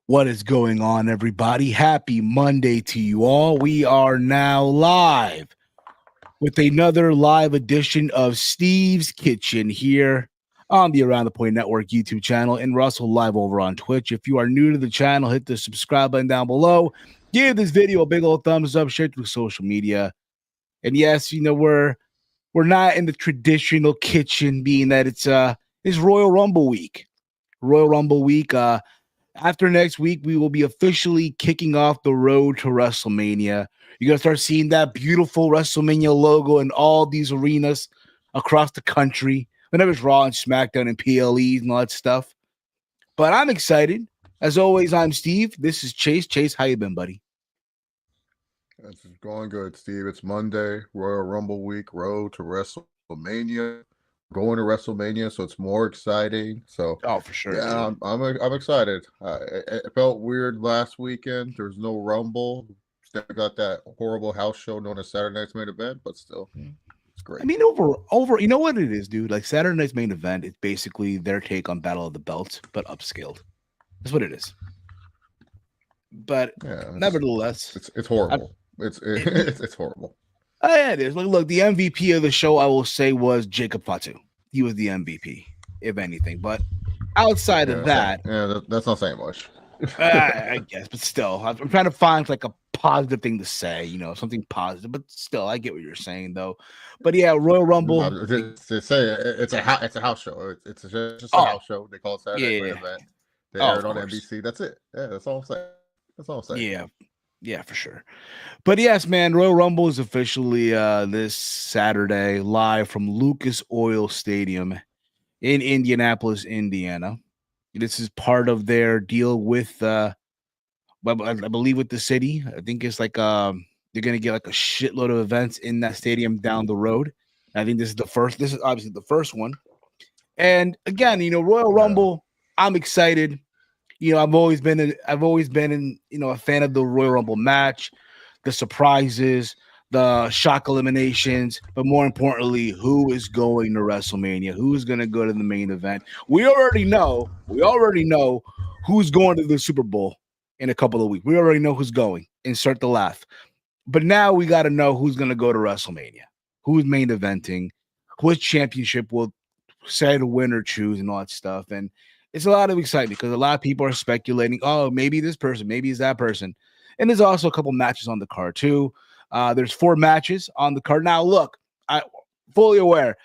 What is going on, everybody? Happy Monday to you all. We are now live with another live edition of Steve's Kitchen here on the Around the Point Network YouTube channel and Russell Live over on Twitch. If you are new to the channel, hit the subscribe button down below. Give this video a big old thumbs up, share it through social media. And yes, we're not in the traditional kitchen, being that it's Royal Rumble week. Royal Rumble week. After next week, we will be officially kicking off the road to WrestleMania. You're going to start seeing that beautiful WrestleMania logo in all these arenas across the country. Whenever it's Raw and SmackDown and PLEs and all that stuff. But I'm excited. As always, I'm Steve. This is Chase. Chase, how you been, buddy? It's going good, Steve. It's Monday, Royal Rumble week, road to WrestleMania. Going to WrestleMania, so it's more exciting. So, for sure. Yeah, I'm excited. It felt weird last weekend. There's no Rumble. Still got that horrible house show known as Saturday Night's Main Event, but still, it's great. I mean, over, you know what it is, dude? Like Saturday Night's Main Event, it's basically their take on Battle of the Belts, but upscaled. That's what it is. But yeah, nevertheless, it's horrible. It's horrible. Yeah, it is. Look, the MVP of the show, I will say, was Jacob Fatu. He was the MVP, if anything. But outside of that, that's not saying much. I guess, but still, I'm trying to find like a positive thing to say, something positive. But still, I get what you're saying, though. But yeah, Royal Rumble. To say it's a house show. It's just a house show. They call it Saturday Night Event. They air it on NBC. That's it. Yeah, that's all I'm saying. That's all I'm saying. Yeah, for sure. But yes, man, Royal Rumble is officially this Saturday live from Lucas Oil Stadium in Indianapolis, Indiana. This is part of their deal with, I believe, with the city. I think it's like they're gonna get like a shitload of events in that stadium down the road. I think this is the first. This is obviously the first one. And again, Royal Rumble. I'm excited. I've always been in, a fan of the Royal Rumble match, the surprises, the shock eliminations, but more importantly, who is going to WrestleMania? Who's going to go to the main event? We already know who's going to the Super Bowl in a couple of weeks. We already know who's going. Insert the laugh. But now we got to know who's going to go to WrestleMania, who's main eventing, which championship will say the winner choose and all that stuff. And it's a lot of excitement because a lot of people are speculating, oh, maybe this person, maybe it's that person. And there's also a couple matches on the card, too. There's 4 matches on the card. Now, look, I'm fully aware.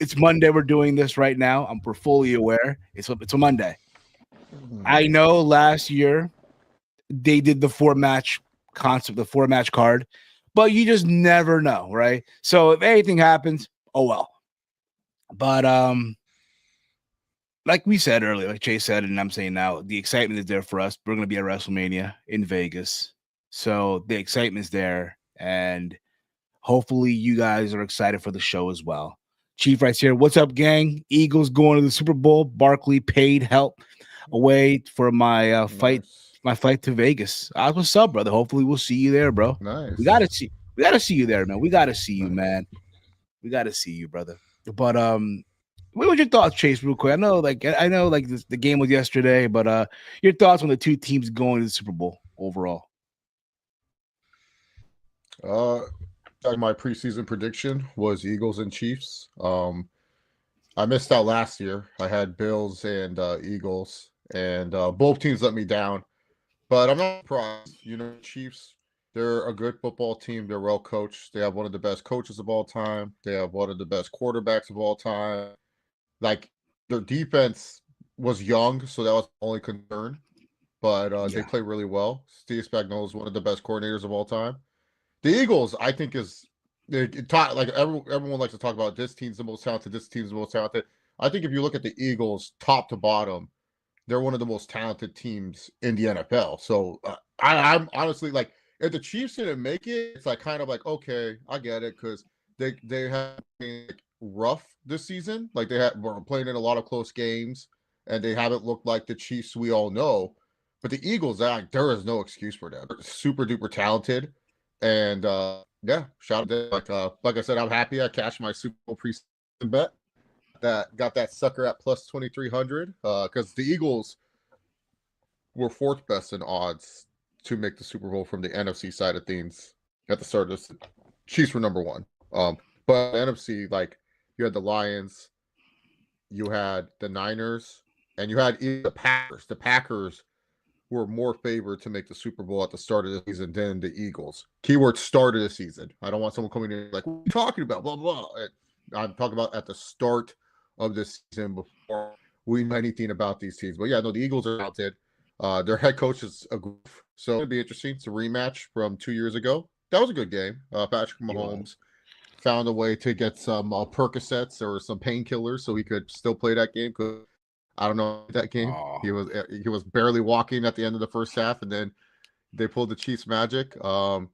It's Monday. We're doing this right now. We're fully aware. It's a Monday. I know last year they did the 4-match concept, the 4-match card, but you just never know, right? So if anything happens, oh, well. But like we said earlier, like Chase said, and I'm saying now, the excitement is there for us. We're going to be at WrestleMania in Vegas. So the excitement's there. And hopefully you guys are excited for the show as well. Chief writes here, what's up, gang? Eagles going to the Super Bowl. Barkley paid help away for my flight to Vegas. What's up, brother? Hopefully we'll see you there, bro. Nice. We gotta see you there, man. We gotta see you, man. We gotta see you, brother. But what were your thoughts, Chase, real quick? I know the game was yesterday, but your thoughts on the two teams going to the Super Bowl overall? My preseason prediction was Eagles and Chiefs. I missed out last year. I had Bills and Eagles, and both teams let me down. But I'm not surprised. Chiefs, they're a good football team. They're well coached. They have one of the best coaches of all time. They have one of the best quarterbacks of all time. Like, their defense was young, so that was the only concern. But they play really well. Steve Spagnuolo is one of the best coordinators of all time. The Eagles, I think, like everyone likes to talk about this team's the most talented, this team's the most talented. I think if you look at the Eagles top to bottom, they're one of the most talented teams in the NFL. So I'm honestly like, if the Chiefs didn't make it, it's like kind of like, okay, I get it, because they have been rough this season. Like were playing in a lot of close games, and they haven't looked like the Chiefs we all know. But the Eagles, there is no excuse for them. They're super duper talented. And shout out. Like I said, I'm happy I cashed my Super Bowl preseason bet. Got that sucker at plus 2,300. Because the Eagles, were fourth best in odds to make the Super Bowl from the NFC side of things at the start of this. Chiefs were number one. But NFC, like you had the Lions, you had the Niners, and you had the Packers. The Packers were more favored to make the Super Bowl at the start of the season than the Eagles. Keyword start of the season. I don't want someone coming in like, what are you talking about? Blah, blah, blah. I'm talking about at the start of this season before we know anything about these teams. But yeah, no, the Eagles are talented. Their head coach is a goof. So it'd be interesting. It's a rematch from 2 years ago. That was a good game. Patrick Mahomes found a way to get some Percocets or some painkillers so he could still play that game. I don't know that game. Oh. He was barely walking at the end of the first half, and then they pulled the Chiefs magic. I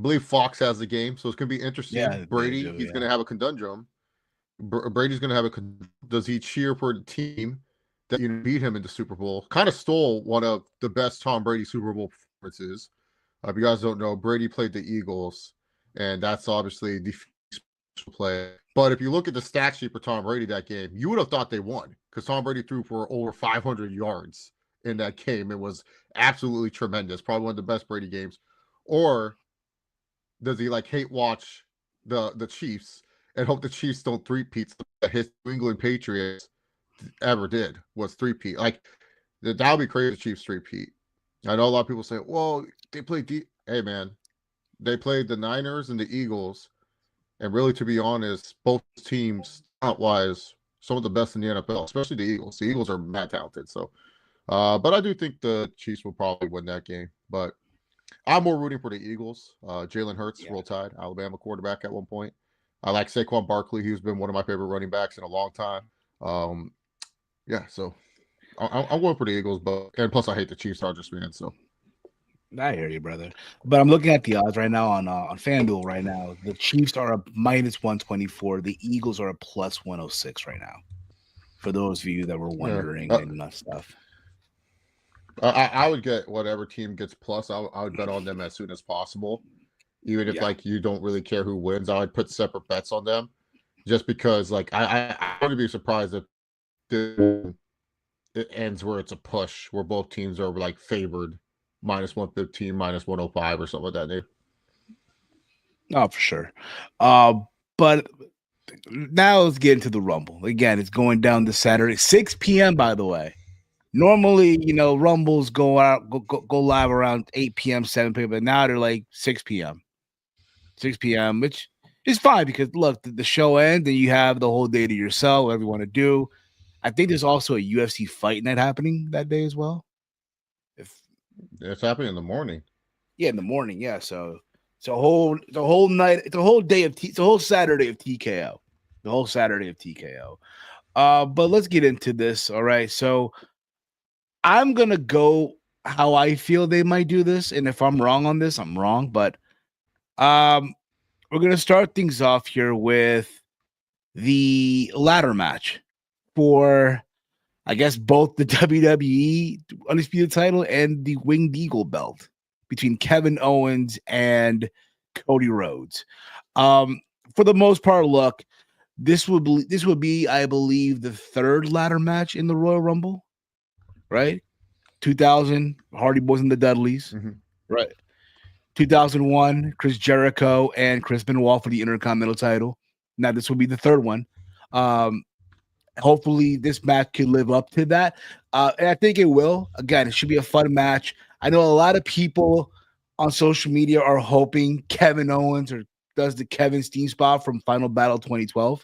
believe Fox has the game, so it's going to be interesting. Yeah, Brady, he's going to have a conundrum. Brady's going to have does he cheer for the team that beat him in the Super Bowl? Kind of stole one of the best Tom Brady Super Bowl performances. If you guys don't know, Brady played the Eagles, and that's obviously the play. But if you look at the stat sheet for Tom Brady that game, you would have thought they won because Tom Brady threw for over 500 yards in that game. It was absolutely tremendous. Probably one of the best Brady games. Or does he like hate watch the Chiefs and hope the Chiefs don't three-peat that his New England Patriots ever did was three-peat? Like that would be crazy. The Chiefs three-peat. I know a lot of people say, "Well, they played Hey man, they played the Niners and the Eagles." And really, to be honest, both teams, talent-wise, some of the best in the NFL, especially the Eagles. The Eagles are mad talented. So, but I do think the Chiefs will probably win that game. But I'm more rooting for the Eagles. Jalen Hurts, Roll Tide, Alabama quarterback at one point. I like Saquon Barkley. He's been one of my favorite running backs in a long time. Yeah, so I'm going for the Eagles. And plus, I hate the Chiefs. Dodgers fan. So. I hear you, brother. But I'm looking at the odds right now on FanDuel right now. The Chiefs are a -124. The Eagles are a +106 right now. For those of you that were wondering and stuff. I would get whatever team gets plus. I would bet on them as soon as possible. Even if like you don't really care who wins, I would put separate bets on them. Just because like I wouldn't be surprised if it ends where it's a push, where both teams are like favored. -115, -105, or something like that, dude. Oh, for sure. But now let's get into the Rumble. Again, it's going down this Saturday, 6 p.m., by the way. Normally, Rumbles go live around 8 p.m., 7 p.m., but now they're like 6 p.m. 6 p.m., which is fine because, look, the show ends and you have the whole day to yourself, whatever you want to do. I think there's also a UFC fight night happening that day as well. It's happening in the morning. Yeah, in the morning. Yeah, so it's a whole night. It's a whole day of it's a whole Saturday of TKO. The whole Saturday of TKO. But let's get into this. All right, so I'm gonna go how I feel they might do this, and if I'm wrong on this, I'm wrong. But we're gonna start things off here with the ladder match for, I guess, both the WWE Undisputed title and the Winged Eagle belt between Kevin Owens and Cody Rhodes. For the most part, look, this would be, I believe, the third ladder match in the Royal Rumble, right? 2000, Hardy Boys and the Dudleys, right? 2001, Chris Jericho and Chris Benoit for the Intercontinental title. Now this will be the third one. Hopefully this match can live up to that. And I think it will. Again, it should be a fun match. I know a lot of people on social media are hoping Kevin Owens does the Kevin Steen spot from Final Battle 2012.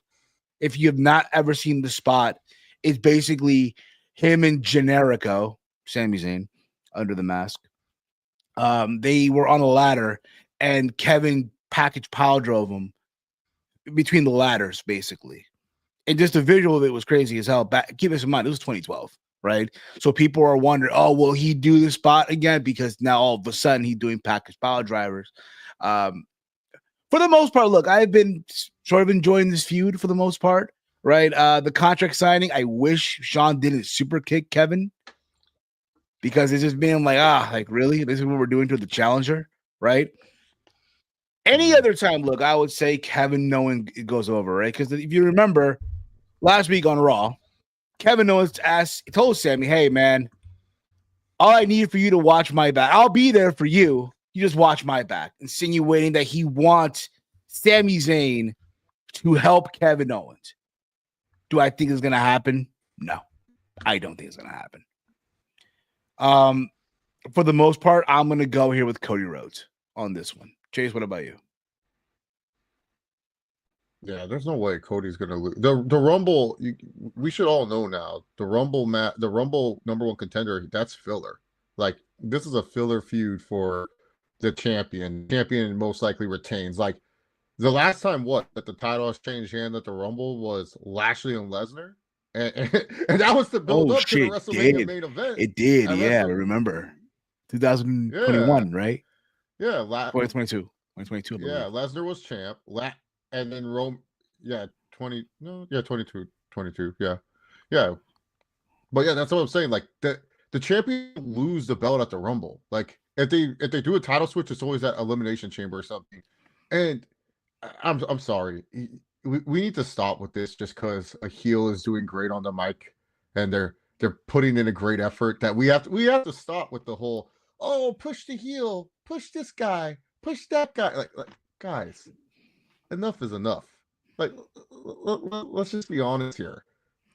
If you have not ever seen the spot, it's basically him and Generico, Sami Zayn, under the mask. They were on a ladder and Kevin package pile drove him between the ladders, basically. And just the visual of it was crazy as hell. Keep this in mind, it was 2012, right? So people are wondering, oh, will he do the spot again? Because now all of a sudden he's doing package power drivers. For the most part, look, I've been sort of enjoying this feud for the most part, right? The contract signing, I wish Sean didn't super kick Kevin because it's just being like, really? This is what we're doing to the challenger, right? Any other time, look, I would say Kevin knowing it goes over, right? Because if you remember, last week on Raw, Kevin Owens told Sammy, hey, man, All I need for you to watch my back. I'll be there for you. You just watch my back, insinuating that he wants Sami Zayn to help Kevin Owens. Do I think it's going to happen? No, I don't think it's going to happen. For the most part, I'm going to go here with Cody Rhodes on this one. Chase, what about you? Yeah, there's no way Cody's gonna lose. The Rumble, we should all know now. The Rumble number one contender, that's filler. Like, this is a filler feud for the champion. Champion most likely retains. Like, the last time that the title has changed hands at the Rumble was Lashley and Lesnar, and that was to build up to the WrestleMania main event. It did, yeah. I remember 2021, right? Yeah, 2022, I believe. Yeah, Lesnar was champ. And then 22, yeah. But yeah, that's what I'm saying. Like, the champion lose the belt at the Rumble. Like, if they do a title switch, it's always that Elimination Chamber or something. And I'm sorry, we need to stop with this just because a heel is doing great on the mic and they're putting in a great effort. That we have to stop with the whole, oh, push the heel, push this guy, push that guy. Like guys, enough is enough. Like, let's just be honest here.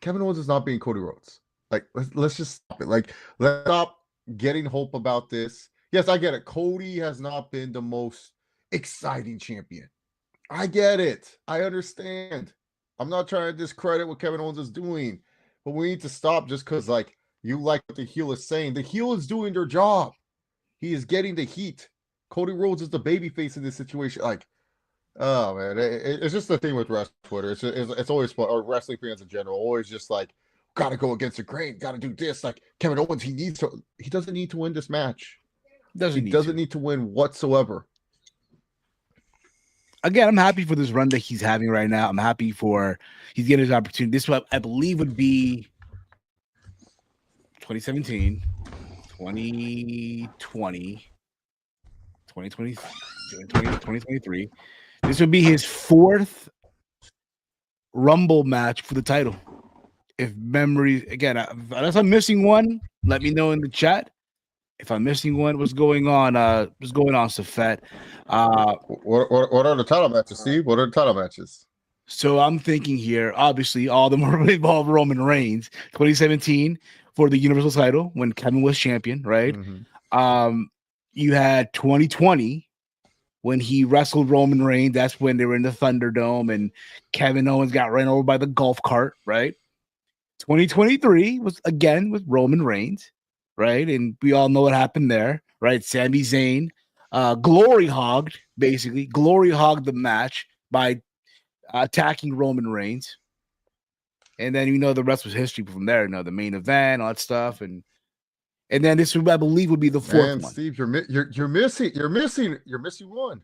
Kevin Owens is not being Cody Rhodes. Like, let's just stop it. Like, let's stop getting hope about this. Yes, I get it. Cody has not been the most exciting champion. I get it. I understand. I'm not trying to discredit what Kevin Owens is doing, but we need to stop just because, like, you like what the heel is saying. The heel is doing their job. He is getting the heat. Cody Rhodes is the babyface in this situation. Like, oh man, it's just the thing with wrestling Twitter. It's always fun, or wrestling fans in general, always just like, gotta go against the grain, gotta do this. Like, Kevin Owens, he doesn't need to win this match. He doesn't need to win whatsoever. Again, I'm happy for this run that he's having right now. I'm happy for he's getting his opportunity. This what I believe would be 2017, 2020, 2023. This would be his fourth Rumble match for the title. If memory, again, unless I'm missing one, let me know in the chat. If I'm missing one, what's going on? Safet? What are the title matches, Steve? What are the title matches? So I'm thinking here, obviously, all of them involve Roman Reigns. 2017 for the Universal title when Kevin was champion, right? Mm-hmm. You had 2020 when he wrestled Roman Reigns. That's when they were in the Thunderdome and Kevin Owens got ran over by the golf cart, right? 2023 was again with Roman Reigns, right? And we all know what happened there, right? Sami Zayn glory hogged the match by attacking Roman Reigns. And then, the rest was history from there, the main event, all that stuff. And then this, I believe, would be the fourth one. Steve, you're missing one.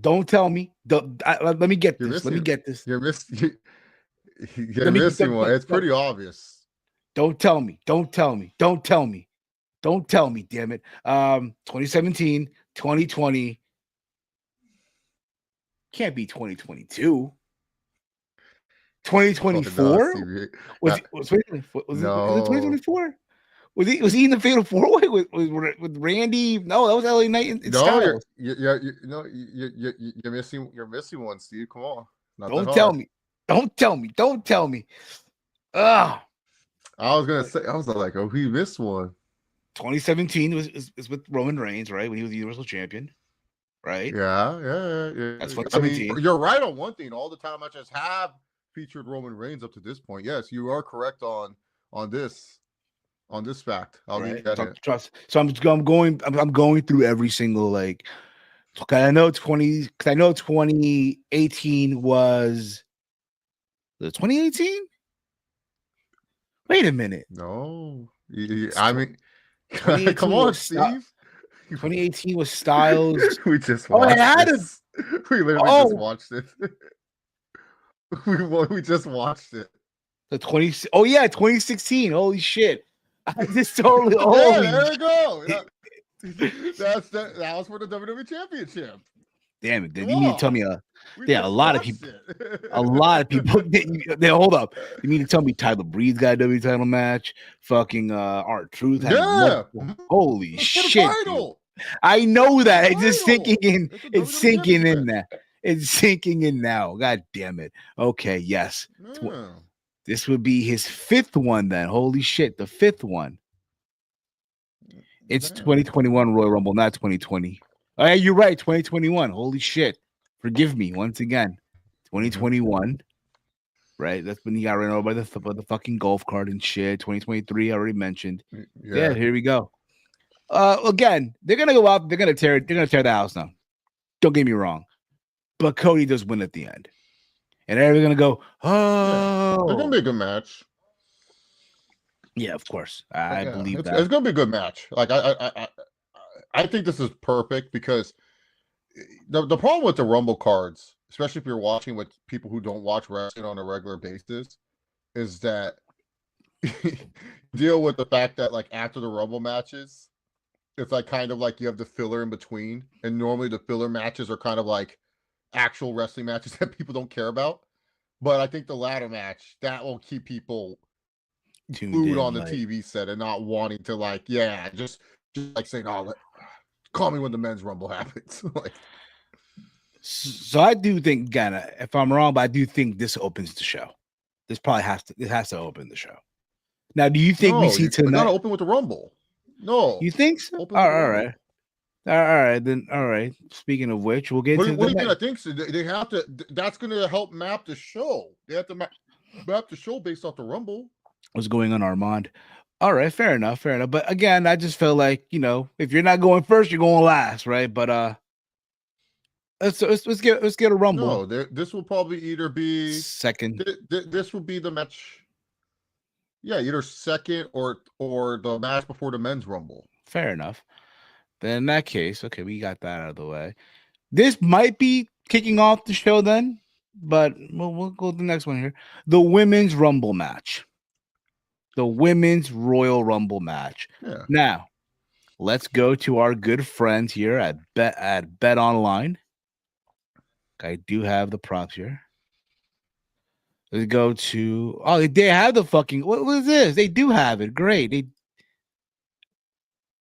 Don't tell me. Let me get this. Let me get this. You're missing one. It's pretty obvious. Don't tell me. Damn it. 2017, 2020. Can't be 2022. 2024? Was it 2024? Was he in the Fatal 4-Way with Randy? No, that was LA Knight. You're missing one, Steve. Come on. Don't tell me. Ugh. I was gonna say, I was like, oh, he missed one. 2017 is with Roman Reigns, right? When he was the Universal Champion, right? Yeah. That's 2017. I mean, you're right on one thing. All the title matches have featured Roman Reigns up to this point. Yes, you are correct on this fact. I'll leave that. Trust. So I'm going through every single because I know 2018 was 2018. Wait a minute. No, I mean, come on, Steve. 2018 was Styles. We just watched this. We literally just watched it. we just watched it. The 2016. Holy shit! I just totally. Yeah, there we go. That was for the WWE Championship. Damn it! You need to tell me We Yeah, a just lot of watched people. it. A lot of people. They hold up. You mean to tell me Tyler Breeze got a W title match? Fucking R-Truth had Yeah. multiple. Holy It's for the shit, dude! title. I know For the that. It's just sinking title. in. It's a It's WWE sinking Championship in match. there. It's sinking in now. God damn it. Okay, yes. Yeah. This would be his fifth one then. Holy shit, the fifth one. It's Damn. 2021 Royal Rumble, not 2020. Oh, yeah, you're right. 2021. Holy shit. Forgive me once again. 2021. Right? That's when he got ran over by the fucking golf cart and shit. 2023, I already mentioned. Yeah, here we go. Again, they're gonna go out, they're gonna tear the house down. Don't get me wrong. But Cody does win at the end. And everybody's gonna go, Yeah. It's gonna be oh a good match. yeah, of course. I believe it's that. gonna be a good match. Like I think this is perfect because the problem with the Rumble cards, especially if you're watching with people who don't watch wrestling on a regular basis, is that deal with the fact that like after the Rumble matches, it's like kind of like you have the filler in between, and normally the filler matches are kind of like actual wrestling matches that people don't care about. But I think the ladder match that will keep people Tuned glued in, on the like, TV set and not wanting to like, yeah, just like saying, oh, call me when the men's Rumble happens. Like, so I do think, again, if I'm wrong, but I do think this opens the show. This has to open the show. Now, do you think we no, see you gotta tonight? open with the Rumble. No, You think so? open with the Rumble. Right. All right, then. All right. Speaking of which, we'll get What to do the you think? I next. think so. They have to. That's going to help map the show. They have to map the show based off the Rumble. What's going on, Armand? All right, fair enough, fair enough. But again, I just feel like, if you're not going first, you're going last, right? But let's get a Rumble No, this will probably either be second. this will be the match. Yeah, either second or the match before the men's Rumble. Fair enough. Then in that case, okay, we got that out of the way. This might be kicking off the show then, but we'll go to the next one here. The women's Rumble match. The women's Royal Rumble match. Yeah. Now, let's go to our good friends here at Bet Online. I do have the props here. Let's go to they have the fucking what was this? They do have it. Great.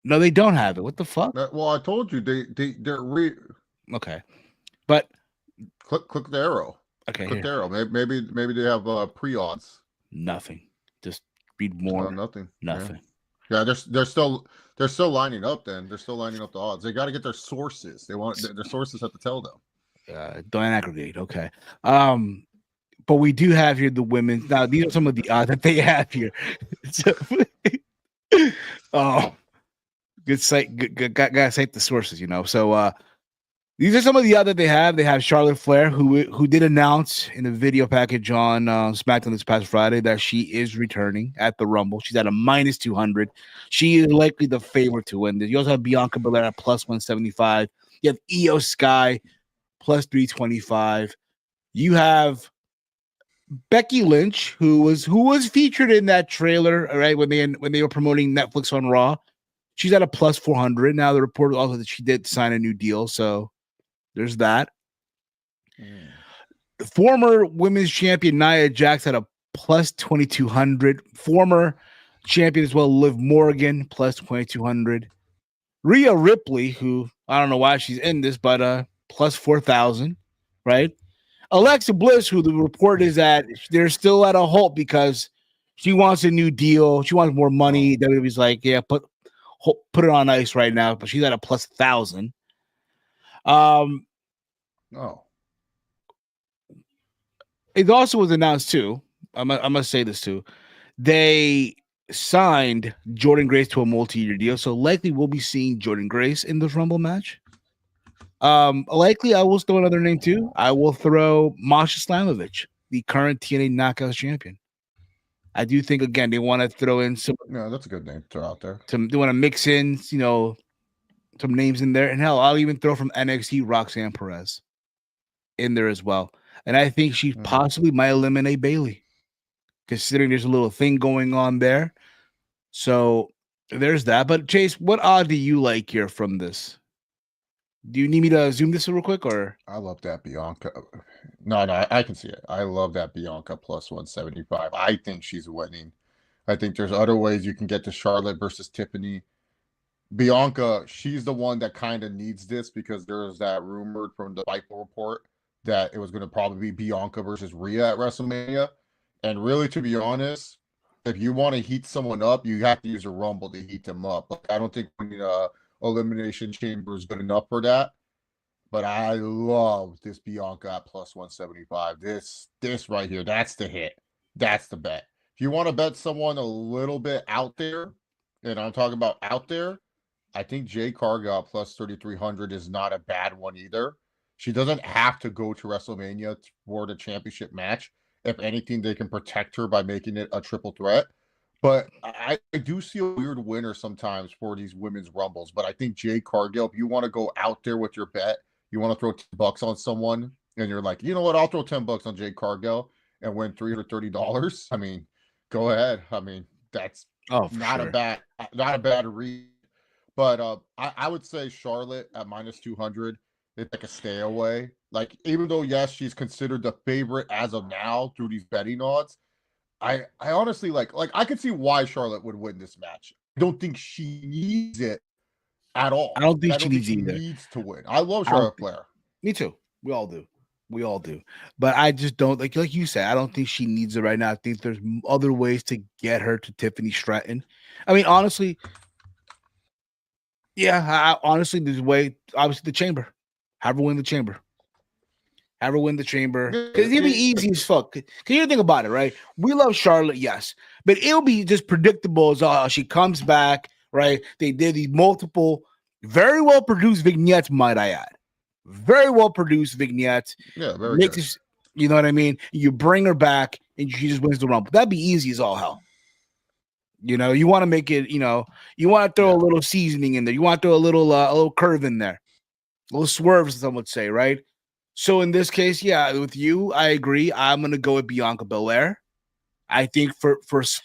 No, they don't have it. What the fuck? Well, I told you they're Okay. But click the arrow. Okay. Click the arrow. Maybe they have pre-odds. Nothing. Just read more. Nothing. Nothing. Yeah, they're still lining up. Then they're still lining up the odds. They got to get their sources. They want their sources have to tell them. Don't aggregate. Okay. But we do have here the women's. Now these are some of the odds that they have here. So, oh, good site. Good. Gotta cite the sources. So these are some of the odds that they have. They have Charlotte Flair, who did announce in the video package on SmackDown this past Friday that she is returning at the Rumble. She's at a -200. She is likely the favorite to win this. You also have Bianca Belair at +175. You have Io Sky +325. You have Becky Lynch, who was featured in that trailer, right, when they were promoting Netflix on Raw. She's at a +400. Now the report also that she did sign a new deal, so there's that. The former women's champion Nia Jax had a +2200. Former champion as well, Liv Morgan, +2200. Rhea Ripley, who I don't know why she's in this, but +4000, right? Alexa Bliss, who the report is that they're still at a halt because she wants a new deal. She wants more money. WWE's like, yeah, put it on ice right now, but she's at a +1000. It also was announced too. I must say this too. They signed Jordan Grace to a multi-year deal, so likely we'll be seeing Jordan Grace in this Rumble match. Likely I will throw another name too. I will throw Masha Slamovich, the current TNA Knockouts champion. I do think again they want to throw in some. Yeah, that's a good name to throw out there. They want to mix in, some names in there, and hell, I'll even throw from NXT Roxanne Perez in there as well. And I think she possibly might eliminate Bayley, considering there's a little thing going on there. So there's that. But Chase, what odd do you like here from this Do you need me to zoom this real quick or? I love that Bianca. No, I can see it. I love that Bianca plus 175. I think she's winning. I think there's other ways you can get to Charlotte versus Tiffany. Bianca, she's the one that kind of needs this because there's that rumored from the Fightful report that it was going to probably be Bianca versus Rhea at WrestleMania. And really, to be honest, if you want to heat someone up, you have to use a Rumble to heat them up. Like, I don't think Elimination Chamber is good enough for that. But I love this Bianca at plus 175. This right here, that's the hit. That's the bet. If you want to bet someone a little bit out there, and I'm talking about out there, I think Jay Cargill plus 3,300 is not a bad one either. She doesn't have to go to WrestleMania for the championship match. If anything, they can protect her by making it a triple threat. But I do see a weird winner sometimes for these women's rumbles. But I think Jay Cargill, if you want to go out there with your bet, you want to throw $10 on someone, and you're like, you know what, I'll throw $10 on Jay Cargill and win $330. I mean, go ahead. I mean, that's not sure. a bad read. But I would say Charlotte at minus 200 is like a stay away. Like, even though, yes, she's considered the favorite as of now through these betting odds, I honestly like I could see why Charlotte would win this match. I don't think she needs it at all. I don't think I she don't think needs she either. needs to win. I love Charlotte Flair. Me too. We all do. We all do. But I just don't like you said. I don't think she needs it right now. I think there's other ways to get her to Tiffany Stratton. I mean, honestly, yeah. Honestly, there's a way. Obviously, the chamber. Have her win the chamber. Have her win the chamber because it'll be easy as fuck. Because you think about it, right? We love Charlotte, yes, but it'll be just predictable as she comes back, right? They did these multiple, very well produced vignettes, might I add. Very well produced vignettes. Yeah, very good. You know what I mean? You bring her back and she just wins the Rumble. That'd be easy as all hell. You know, you want to make it, you want to throw a little seasoning in there. You want to throw a little curve in there. A little swerves, some would say, right? So in this case, yeah, with you, I agree. I'm gonna go with Bianca Belair. I think for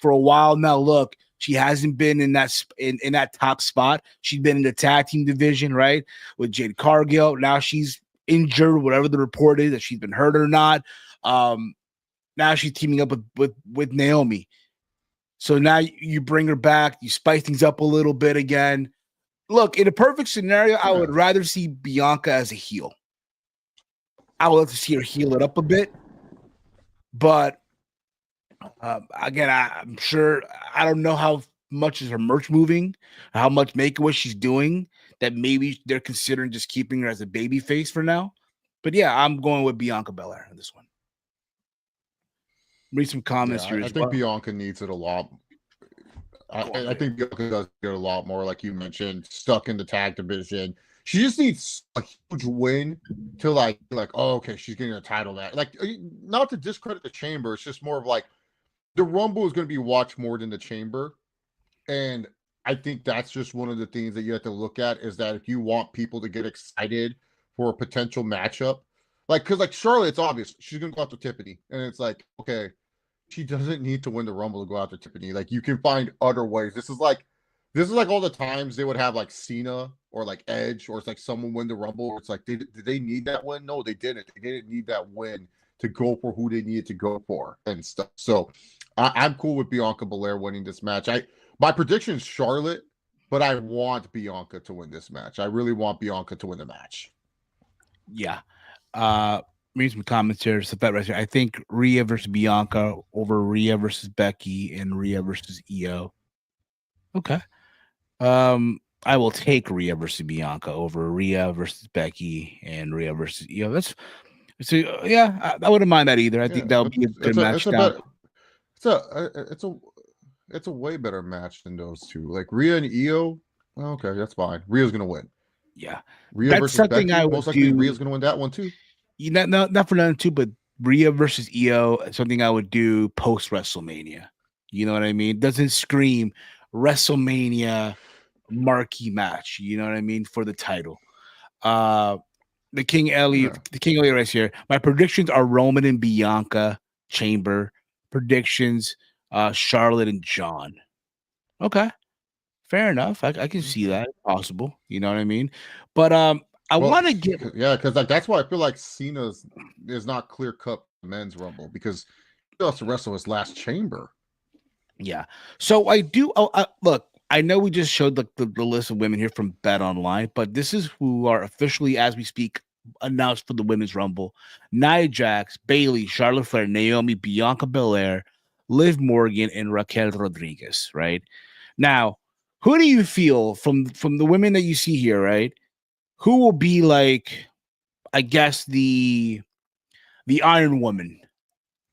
a while now, look, she hasn't been in that top spot. She's been in the tag team division, right, with Jade Cargill. Now she's injured, whatever the report is, that she's been hurt or not. Now she's teaming up with Naomi. So now you bring her back, you spice things up a little bit again. Look, in a perfect scenario, I would rather see Bianca as a heel. I would love to see her heal it up a bit. But again, I'm sure I don't know how much is her merch moving, how much Make-A-Wish she's doing, that maybe they're considering just keeping her as a baby face for now. But yeah, I'm going with Bianca Belair in this one. Read some comments here. I think Bianca needs it a lot. I think Bianca does get a lot more, like you mentioned, stuck in the tag division. She just needs a huge win to like, oh, okay, she's getting a title that, like, not to discredit the chamber. It's just more of like the Rumble is going to be watched more than the chamber. And I think that's just one of the things that you have to look at is that if you want people to get excited for a potential matchup, because like Charlotte, it's obvious she's going to go after Tiffany. And it's like, okay, she doesn't need to win the Rumble to go after Tiffany. Like, you can find other ways. This is like all the times they would have like Cena or like Edge, or it's like someone win the Rumble. It's like, did they need that win? No, they didn't. They didn't need that win to go for who they needed to go for and stuff. So I'm cool with Bianca Belair winning this match. My prediction is Charlotte, but I want Bianca to win this match. I really want Bianca to win the match. Yeah. Read some comments here. So that right here. I think Rhea versus Bianca over Rhea versus Becky and Rhea versus Io. Okay. I will take Rhea versus Bianca over Rhea versus Becky and Rhea versus Io. So yeah, I wouldn't mind that either. I think that would be a good match. It's a way better match than those two. Like Rhea and Io, okay, that's fine. Rhea's gonna win. Yeah, Rhea versus Becky. Most likely Rhea's gonna win that one too. Not for nothing too, but Rhea versus Io, something I would do post WrestleMania. You know what I mean? Doesn't scream WrestleMania marquee match. You know what I mean? For the title. The King Elliot right here. My predictions are Roman and Bianca chamber. Predictions, Charlotte and John. Okay. Fair enough. I can see that possible. You know what I mean? But I Well, want to get yeah, because like that's why I feel like Cena's is not clear cut men's rumble because he also wrestled his last chamber. yeah. So I do. Look, I know we just showed the list of women here from Bet Online, but this is who are officially, as we speak, announced for the Women's Rumble: Nia Jax, Bailey, Charlotte Flair, Naomi, Bianca Belair, Liv Morgan, and Raquel Rodriguez. Right now, who do you feel from the women that you see here? Right, who will be like, I guess the Iron Woman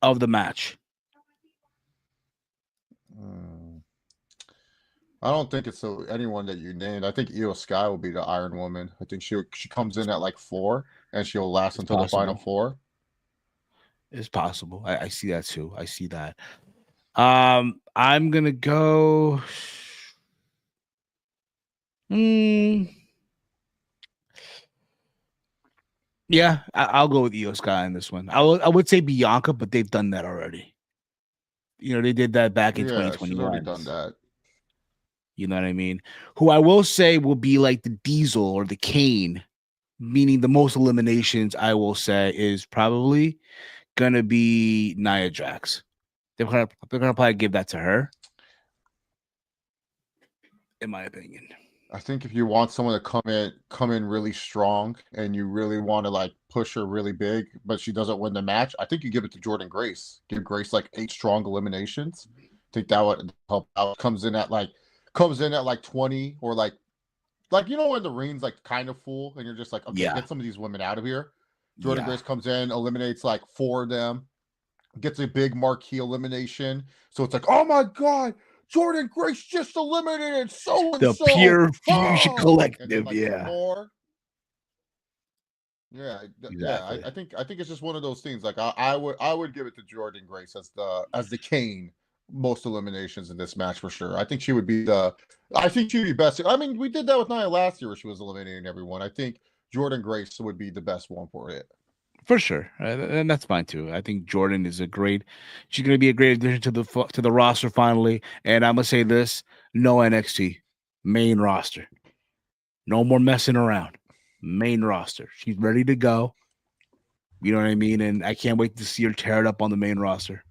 of the match? Hmm. I don't think it's anyone that you named. I think Io Sky will be the Iron Woman. I think she comes in at like 4 and she'll last It's until the final possible. 4. It's possible. I see that too. I see that. I'm gonna go. Mm, yeah, I'll go with Io Sky in this one. I would say Bianca, but they've done that already. You know, they did that back in Yeah, she's already 2021. done that. You know what I mean? Who I will say will be like the Diesel or the Kane, meaning the most eliminations. I will say is probably gonna be Nia Jax. They're gonna probably give that to her, in my opinion. I think if you want someone to come in really strong and you really want to like push her really big, but she doesn't win the match, I think you give it to Jordan Grace. Give Grace like 8 strong eliminations. I think that would help out. Comes in at like 20 or like you know when the ring's like kind of full and you're just like, okay, Yeah, get some of these women out of here. Jordan yeah. Grace comes in, eliminates like 4 of them, gets a big marquee elimination. So it's like, oh my god, Jordan Grace just eliminated so and The so. pure fusion And then collective. like 2 Yeah, more. Yeah, yeah. I, exactly. I think I think it's just one of those things. Like I would give it to Jordan Grace as the Kane most eliminations in this match for sure. I think she would be the. I think she'd be best. I mean, we did that with Nia last year where she was eliminating everyone. I think Jordan Grace would be the best one for it. For sure, and that's fine too. I think Jordan is a great. She's going to be a great addition to the roster finally. And I'm gonna say this: no NXT, main roster. No more messing around. Main roster. She's ready to go. You know what I mean? And I can't wait to see her tear it up on the main roster.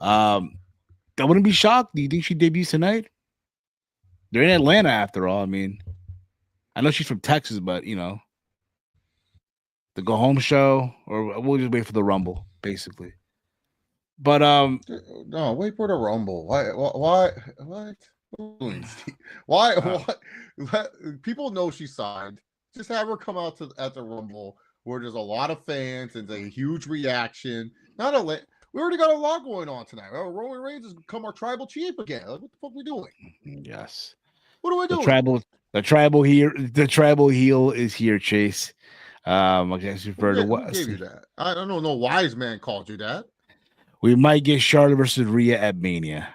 Um, I wouldn't be shocked. Do you think she debuts tonight? They're in Atlanta after all. I mean, I know she's from Texas, but the go home show, or we'll just wait for the Rumble, basically. But No, wait for the Rumble. What? Why? uh, People know she signed. Just have her come out at the Rumble where there's a lot of fans and a huge reaction. Not a We already got a lot going on tonight. Roman Reigns has become our tribal chief again. Like, what the fuck are we doing? yes, What are we the doing? tribal, the tribal heel is here, Chase. I guess refer to Who what gave you that? I don't know. No wise man called you that. we might get Charlotte versus Rhea at Mania.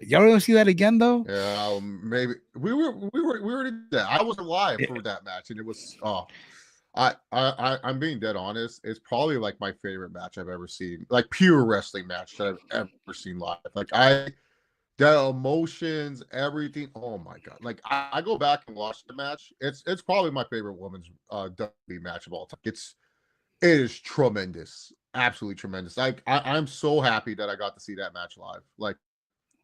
Y'all want to see that again, though? Yeah, maybe we already did that. I wasn't live Yeah. for that match, and it was I'm being dead honest. It's probably like my favorite match I've ever seen, like pure wrestling match that I've ever seen live. Like the emotions, everything. Oh my god! Like I go back and watch the match. It's probably my favorite women's WWE match of all time. It is tremendous, absolutely tremendous. I'm so happy that I got to see that match live. Like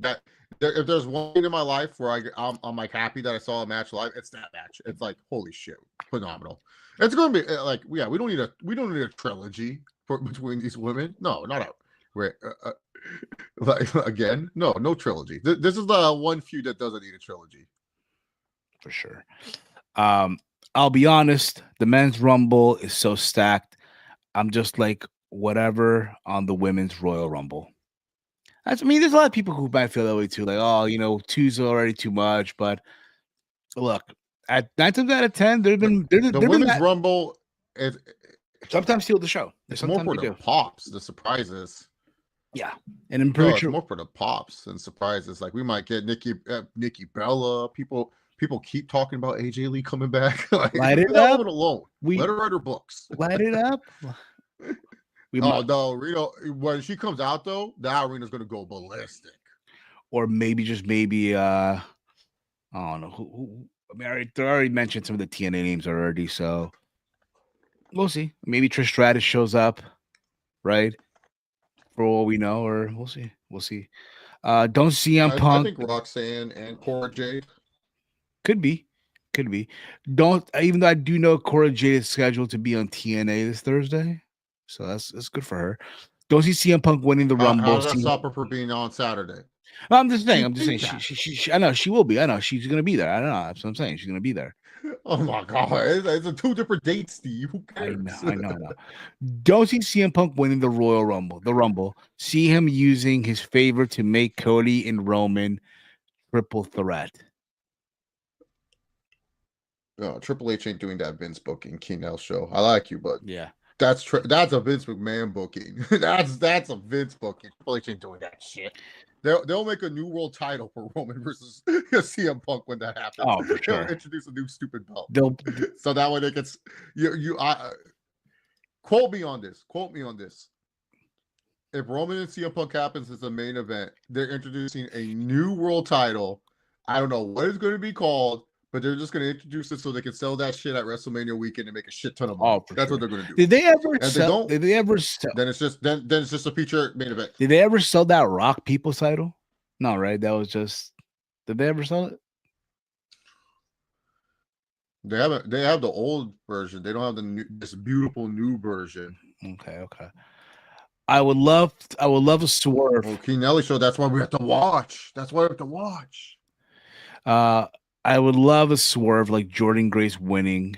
that. If there's one thing in my life where I'm like happy that I saw a match live, it's that match. It's like holy shit, phenomenal. It's gonna be like yeah, we don't need a trilogy for between these women. No, not a wait. Like again, no trilogy. This is the one feud that doesn't need a trilogy. For sure. Um, I'll be honest, the men's rumble is so stacked. I'm just like whatever on the women's Royal Rumble. I mean, there's a lot of people who might feel that way too. Like, oh, two's already too much. But look, at 9 times out of 10, they've The, been they've, the they've been women's that rumble is sometimes steal the show. it's more Sometimes for they the do. pops, the surprises. Yeah, and I'm pretty No, it's sure. more for the pops and surprises. Like we might get Nikki Bella. People keep talking about AJ Lee coming back. Like Light leave it that up. woman alone. We Let her write her books. light it up. We Oh might, no, Reno. When she comes out though, the arena's gonna go ballistic. or maybe just maybe. I don't know. I mean, they already mentioned some of the TNA names already. So We'll see. Maybe Trish Stratus shows up, right? For all we know, or we'll see. We'll see. Don't CM I Punk. think Roxanne and Cora Jade. Could be. Could be. Don't even though I do know Cora Jade is scheduled to be on TNA this Thursday. So that's good for her. Don't see CM Punk winning the How Rumble. does that See, stop her from being on Saturday? I'm just saying. She I'm just saying. did that. I know she will be. I know she's gonna be there. I don't know. That's what I'm saying. She's gonna be there. Oh my god, it's a two different dates, Steve. Who I know. cares? I know. I know. Don't see CM Punk winning the Royal Rumble. The Rumble. See him using his favor to make Cody and Roman triple threat. No, Triple H ain't doing that Vince booking Keenel show. I like you, but Yeah. that's a Vince McMahon booking. that's a Vince booking. Triple H ain't doing that shit. They'll make a new world title for Roman versus CM Punk when that happens. Oh, for They'll sure. introduce a new stupid belt. They'll. So that way they can I quote me on this. Quote me on this. If Roman and CM Punk happens as a main event, they're introducing a new world title. I don't know what it's going to be called, but they're just going to introduce it so they can sell that shit at WrestleMania weekend and make a shit ton of money. Oh, for That's sure. what they're going to do. Did they ever And if sell? they don't, Did they ever sell? then it's just a feature main event. Did they ever sell that Rock People title? No, right? That was just. Did they ever sell it? They haven't. They have the old version. They don't have this beautiful new version. Okay, okay. I would love a swerve. Well, Keenelly show. That's why we have to watch. That's why we have to watch. I would love a swerve like Jordan Grace winning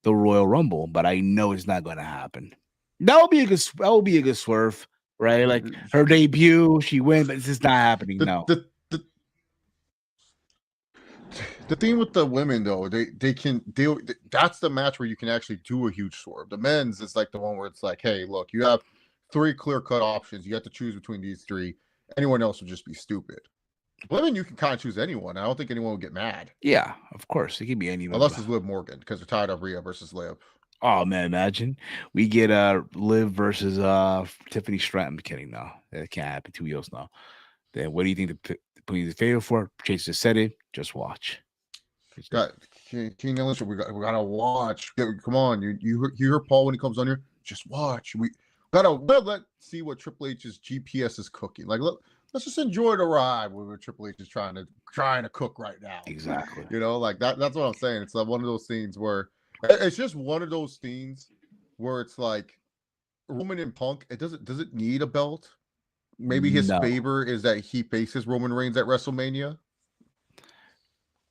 the Royal Rumble, but I know it's not going to happen. That would be a good swerve, right? Like her debut, she wins, but it's just not happening. No. The thing with the women though, they can do. That's the match where you can actually do a huge swerve. The men's is like the one where it's like, hey, look, you have 3 clear-cut options. You have to choose between these 3. Anyone else would just be stupid. Women, you can kind of choose anyone. I don't think anyone would get mad. Yeah, of course. It can be anyone. Unless it's Liv Morgan, because they're tired of Rhea versus Liv. Oh man, imagine we get Liv versus Tiffany Stratton. I'm kidding, no. That can't happen 2 years now. Then what do you think the putting the favor for? Chase just said it. Just watch. Got King Ellis, we gotta watch. Come on, you hear Paul when he comes on here. Just watch. We gotta let's see what Triple H's GPS is cooking. Like, let's just enjoy the ride with Triple H is trying to cook right now. Exactly. You know, like that's what I'm saying. It's like one of those things where it's just one of those things where it's like Roman and Punk. Does it need a belt? Maybe his favor is that he faces Roman Reigns at WrestleMania.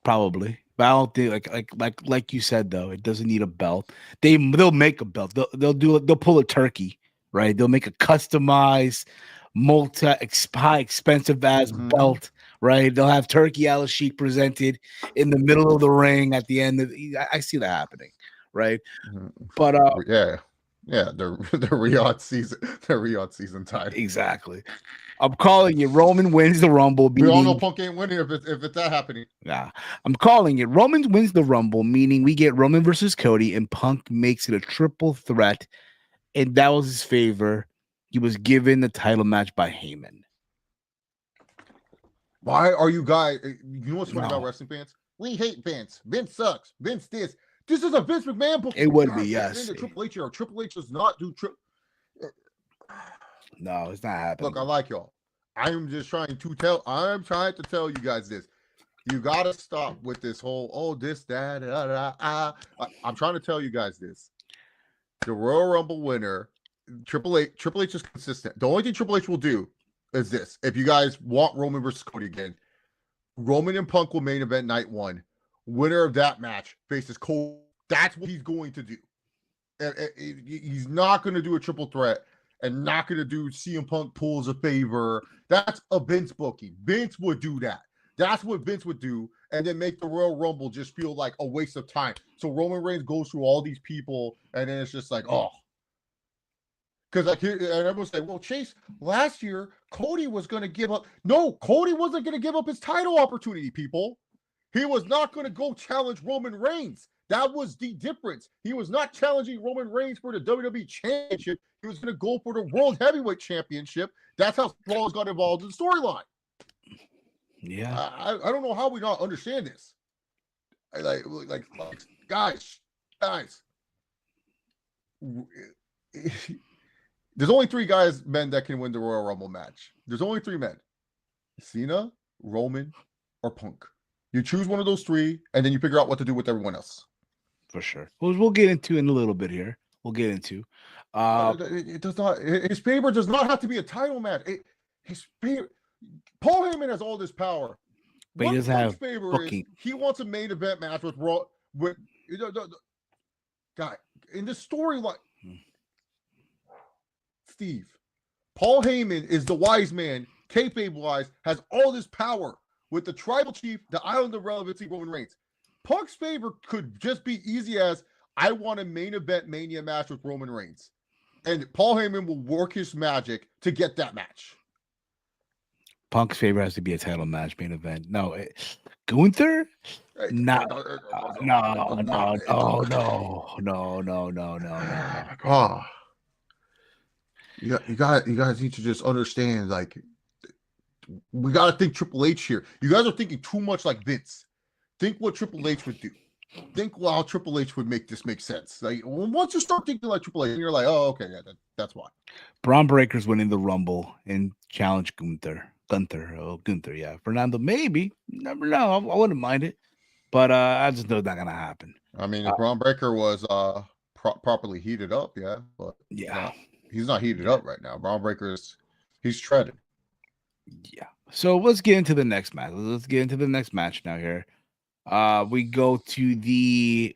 Probably, but I don't think like you said though, it doesn't need a belt. They'll make a belt. They'll pull a turkey, right? They'll make a customized, high expensive ass belt, right? They'll have Turkey Al Sheik presented in the middle of the ring at the end. I see that happening, right? But yeah, the Riyadh season title. Exactly. I'm calling it. Roman wins the Rumble. We all know Punk ain't winning if it's that happening. Nah, I'm calling it. Roman wins the Rumble, meaning we get Roman versus Cody, and Punk makes it a triple threat, and that was his favor. He was given the title match by Heyman. Why are you guys? You know what's funny about wrestling fans? We hate Vince. Vince sucks. Vince this. This is a Vince McMahon book. It would be, yes. Triple H or Triple H does not do No, it's not happening. Look, I like y'all. I'm trying to tell you guys this. You gotta stop with this whole this, that, I'm trying to tell you guys this. The Royal Rumble winner, Triple H is consistent. The only thing Triple H will do is this. If you guys want Roman versus Cody again, Roman and Punk will main event night 1. Winner of that match faces Cody. That's what he's going to do. He's not going to do a triple threat and not going to do CM Punk pulls a favor. That's a Vince booking. Vince would do that. That's what Vince would do, and then make the Royal Rumble just feel like a waste of time. So Roman Reigns goes through all these people, and then it's just like, oh. Because like, and everyone's like, well, Chase, last year, Cody was going to give up. No, Cody wasn't going to give up his title opportunity, people. He was not going to go challenge Roman Reigns. That was the difference. He was not challenging Roman Reigns for the WWE Championship. He was going to go for the World Heavyweight Championship. That's how Rawls got involved in the storyline. Yeah. I don't know how we not understand this. Like guys. there's only 3 men that can win the Royal Rumble match. There's only 3 men: Cena, Roman, or Punk. You choose one of those 3, and then you figure out what to do with everyone else. For sure. We'll get into in a little bit here. We'll get into. It does not. His favor does not have to be a title match. His favor. Paul Heyman has all this power. But he doesn't have favor booking. is he wants a main event match with Raw. With guy in the storyline. Steve, Paul Heyman is the wise man, kayfabe wise, has all this power with the tribal chief, the island of relevancy, Roman Reigns. Punk's favor could just be easy as I want a main event Mania match with Roman Reigns. And Paul Heyman will work his magic to get that match. Punk's favor has to be a title match main event. No, Gunther? No. Oh. You guys need to just understand, like, we got to think Triple H here. You guys are thinking too much like Vince. Think what Triple H would do. Think how Triple H would make this make sense. Like, once you start thinking like Triple H, you're like, oh, okay, yeah, that's why. Braun Breaker's winning the Rumble and challenge Gunther, yeah. Fernando, maybe. Never know. I wouldn't mind it. But I just know it's not going to happen. I mean, if Braun Breaker was properly heated up, yeah. But yeah. He's not heated up right now. Braun Breaker he's treading. Yeah. So let's get into the next match. Let's get into the next match now here. We go to the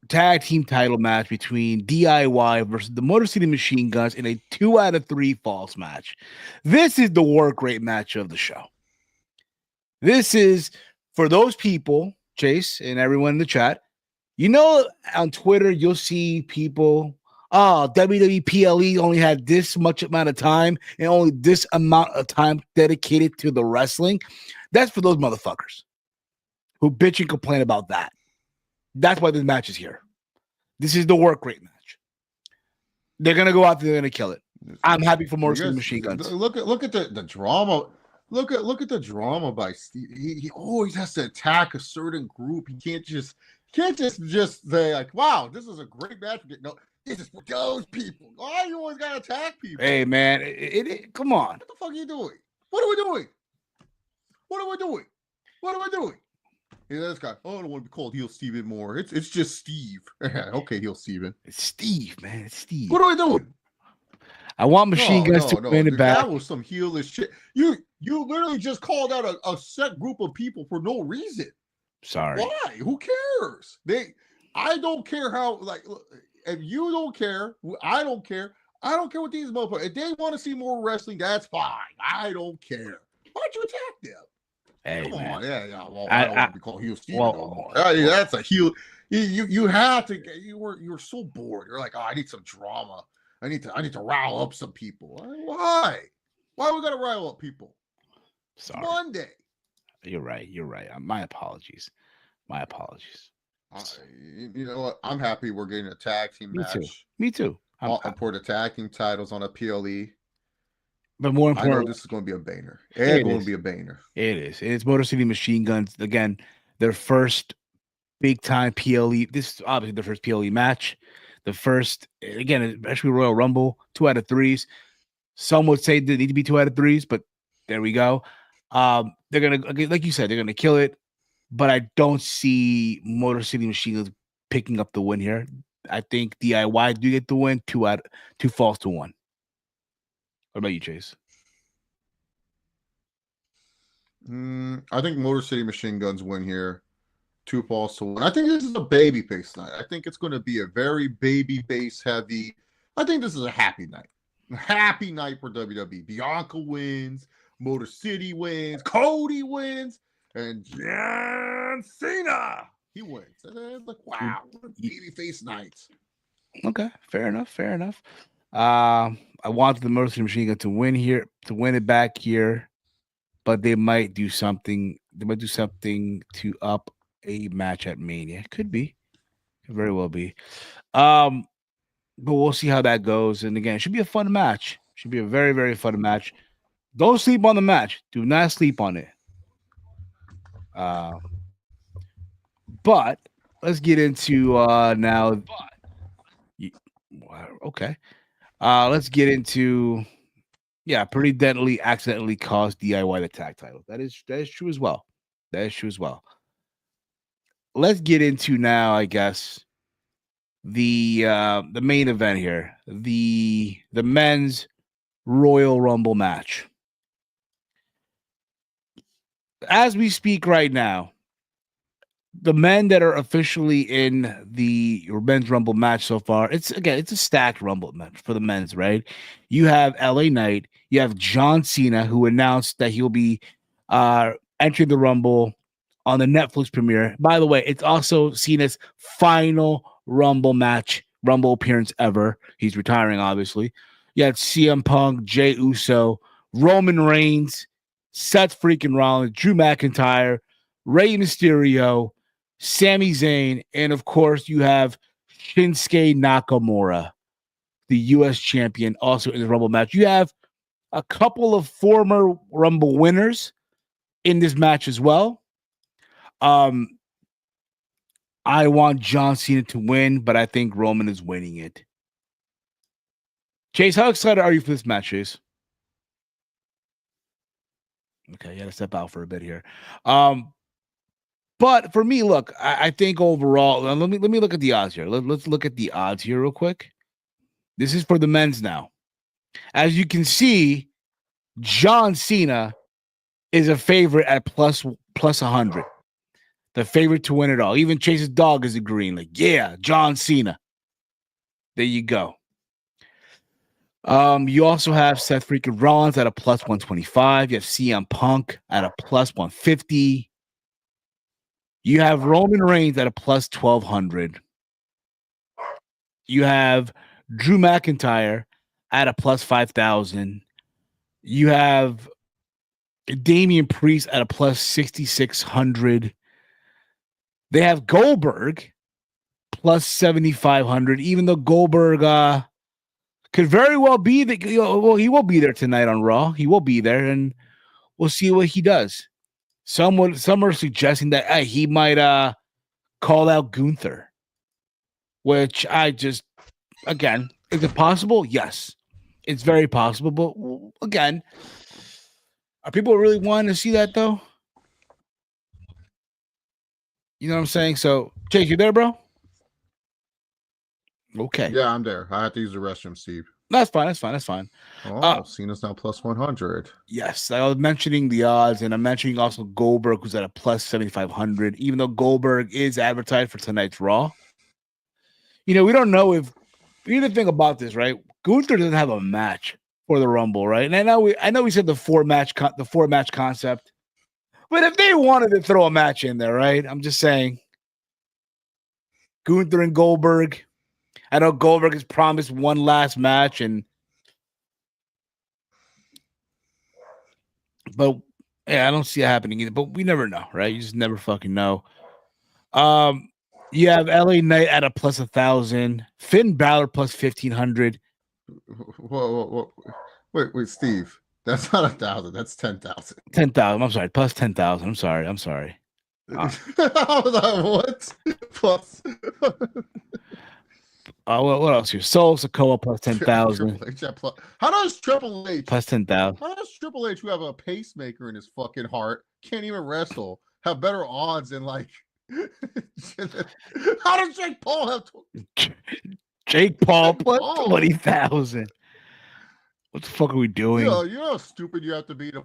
tag team title match between DIY versus the Motor City Machine Guns in a 2 out of 3 falls match. This is the work rate match of the show. This is for those people, Chase and everyone in the chat. You know, on Twitter, you'll see people, WWE PLE only had this much amount of time and only this amount of time dedicated to the wrestling. That's for those motherfuckers who bitch and complain about that. That's why this match is here. This is the work rate match. They're gonna go out there, they're gonna kill it. I'm happy for Motor City Machine Guns. Look at the drama. Look at the drama by Steve. He always has to attack a certain group. He can't just say like, wow, this is a great match. No, this is for those people. Why you always gotta attack people? Hey man, come on. What the fuck are you doing? What are we doing? Yeah, this guy. Oh, I don't want to be called Heel Steven more. It's just Steve. Okay, Heel Steven. It's Steve, man. It's Steve. What are we doing? I want Machine Guns to win it back. That was some heelish shit. You literally just called out a set group of people for no reason. Sorry. Why? Who cares? I don't care how, like, if you don't care, I don't care. I don't care what these motherfuckers. If they want to see more wrestling, that's fine. I don't care. Why'd you attack them? Hey, come on, yeah. Well, I don't want to be called heel Steve no more. That's a heel. You have to. You were so bored. You're like, oh, I need some drama. I need to rile up some people. Why? Why we gotta rile up people? Sorry. It's Monday. You're right. My apologies. You know what? I'm happy we're getting a tag team match. Me too. For the tag team titles on a PLE. But more important, I know this is going to be a banger. It's going to be a banger. It is. It's Motor City Machine Guns. Again, their first big time PLE. This is obviously their first PLE match. The first, again, especially Royal Rumble, 2 out of 3s. Some would say they need to be 2 out of 3s, but there we go. They're gonna, like you said, they're gonna kill it. But I don't see Motor City Machine Guns picking up the win here. I think DIY do get the win. 2 falls to 1. What about you, Chase? I think Motor City Machine Guns win here. 2 falls to 1. I think this is a babyface night. I think it's going to be a very babyface heavy. I think this is a happy night. A happy night for WWE. Bianca wins. Motor City wins. Cody wins. And John Cena, he wins. It's like, wow, what a babyface night. Okay, fair enough. I wanted the Motor City Machine Gun to win here, to win it back here, but they might do something. They might do something to up a match at Mania. Could very well be. But we'll see how that goes. And again, it should be a fun match. Should be a very, very fun match. Don't sleep on the match. Do not sleep on it. But let's get into now. Wow, okay. Let's get into pretty deadly accidentally caused DIY the tag title. That is true as well. That is true as well. Let's get into now, I guess, the main event here. The men's Royal Rumble match. As we speak right now, the men that are officially in the men's Rumble match so far, it's a stacked Rumble match for the men's, right? You have LA Knight, you have John Cena, who announced that he'll be entering the Rumble on the Netflix premiere. By the way, it's also Cena's final Rumble appearance ever. He's retiring, obviously. You have CM Punk, Jey Uso, Roman Reigns, Seth freaking Rollins, Drew McIntyre, Rey Mysterio, Sami Zayn, and of course, you have Shinsuke Nakamura, the U.S. champion, also in the Rumble match. You have a couple of former Rumble winners in this match as well. I want John Cena to win, but I think Roman is winning it. Chase, how excited are you for this match, Chase? Okay, you got to step out for a bit here. But for me, look, I think overall, let me look at the odds here. Let's look at the odds here real quick. This is for the men's now. As you can see, John Cena is a favorite at plus 100. The favorite to win it all. Even Chase's dog is agreeing. Like, yeah, John Cena. There you go. You also have Seth freaking Rollins at a plus 125. You have CM Punk at a plus 150. You have Roman Reigns at a plus 1200. You have Drew McIntyre at a plus 5,000. You have Damian Priest at a plus 6,600. They have Goldberg plus 7,500, even though Goldberg could very well be that, he will be there tonight on Raw. He will be there, and we'll see what he does. Some are suggesting that he might call out Gunther, which again, is it possible? Yes, it's very possible. But again, are people really wanting to see that though? You know what I'm saying? So, Jake, you there, bro? Okay. Yeah, I'm there. I have to use the restroom, Steve. That's fine. Oh, Cena's now plus 100. Yes, I was mentioning the odds, and I'm mentioning also Goldberg, who's at a plus 7,500, even though Goldberg is advertised for tonight's Raw. We don't know if the other thing about this, right? Gunther doesn't have a match for the Rumble, right? And I know we said the four match concept, but if they wanted to throw a match in there, right? I'm just saying, Gunther and Goldberg. I know Goldberg has promised one last match, but I don't see it happening either. But we never know, right? You just never fucking know. You have LA Knight at a plus 1,000, Finn Balor plus 1,500. Whoa. Wait, Steve. That's not 1,000. That's 10,000. 10,000. I'm sorry. Plus 10,000. I'm sorry. What? Plus. What else here? Sol Sokoa plus 10,000. How does Triple H plus 10,000? How does Triple H, who have a pacemaker in his fucking heart, can't even wrestle, have better odds than like? How does Jake Paul have? Jake Paul plus 20,000. What the fuck are we doing? You know how stupid you have to be to.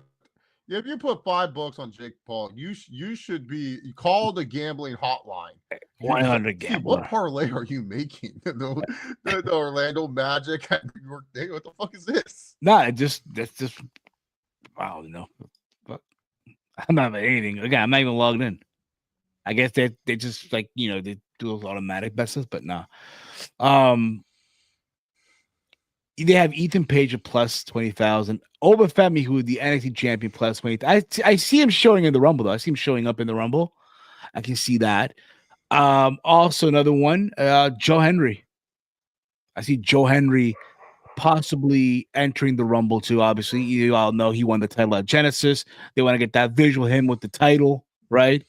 If you put $5 on Jake Paul, you should be call the gambling hotline. 100 gambler. What parlay are you making? the Orlando Magic at New York Day? What the fuck is this? Nah, that's just I don't know. I'm not anything. Again, I'm not even logged in. I guess they just like they do those automatic bets, but nah. They have Ethan Page at plus 20,000. Obafemi, who is the NXT champion, plus 20. I see him showing in the Rumble though. I see him showing up in the Rumble. I can see that. Also another one, Joe Henry. I see Joe Henry possibly entering the Rumble too. Obviously, you all know he won the title at Genesis. They want to get that visual him with the title, right?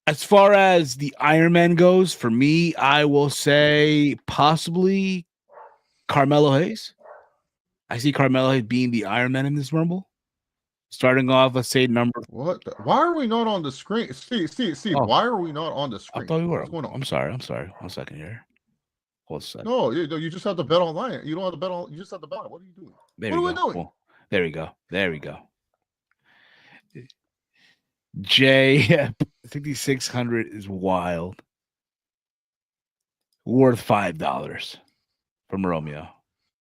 As far as the Iron Man goes, for me, I will say possibly Carmelo Hayes. I see Carmelo Hayes being the Iron Man in this Rumble. Starting off, let's say number. What? Why are we not on the screen? Steve, Oh, why are we not on the I screen? thought we were. What's going on? I'm sorry. 1 second here. Hold a second. No, you just have to bet online. You don't have to bet on. You just have to bet. What are you doing? There What we are we go. doing? Cool. There we go. There we go. Jay, 5,600 is wild. Worth $5 from Romeo.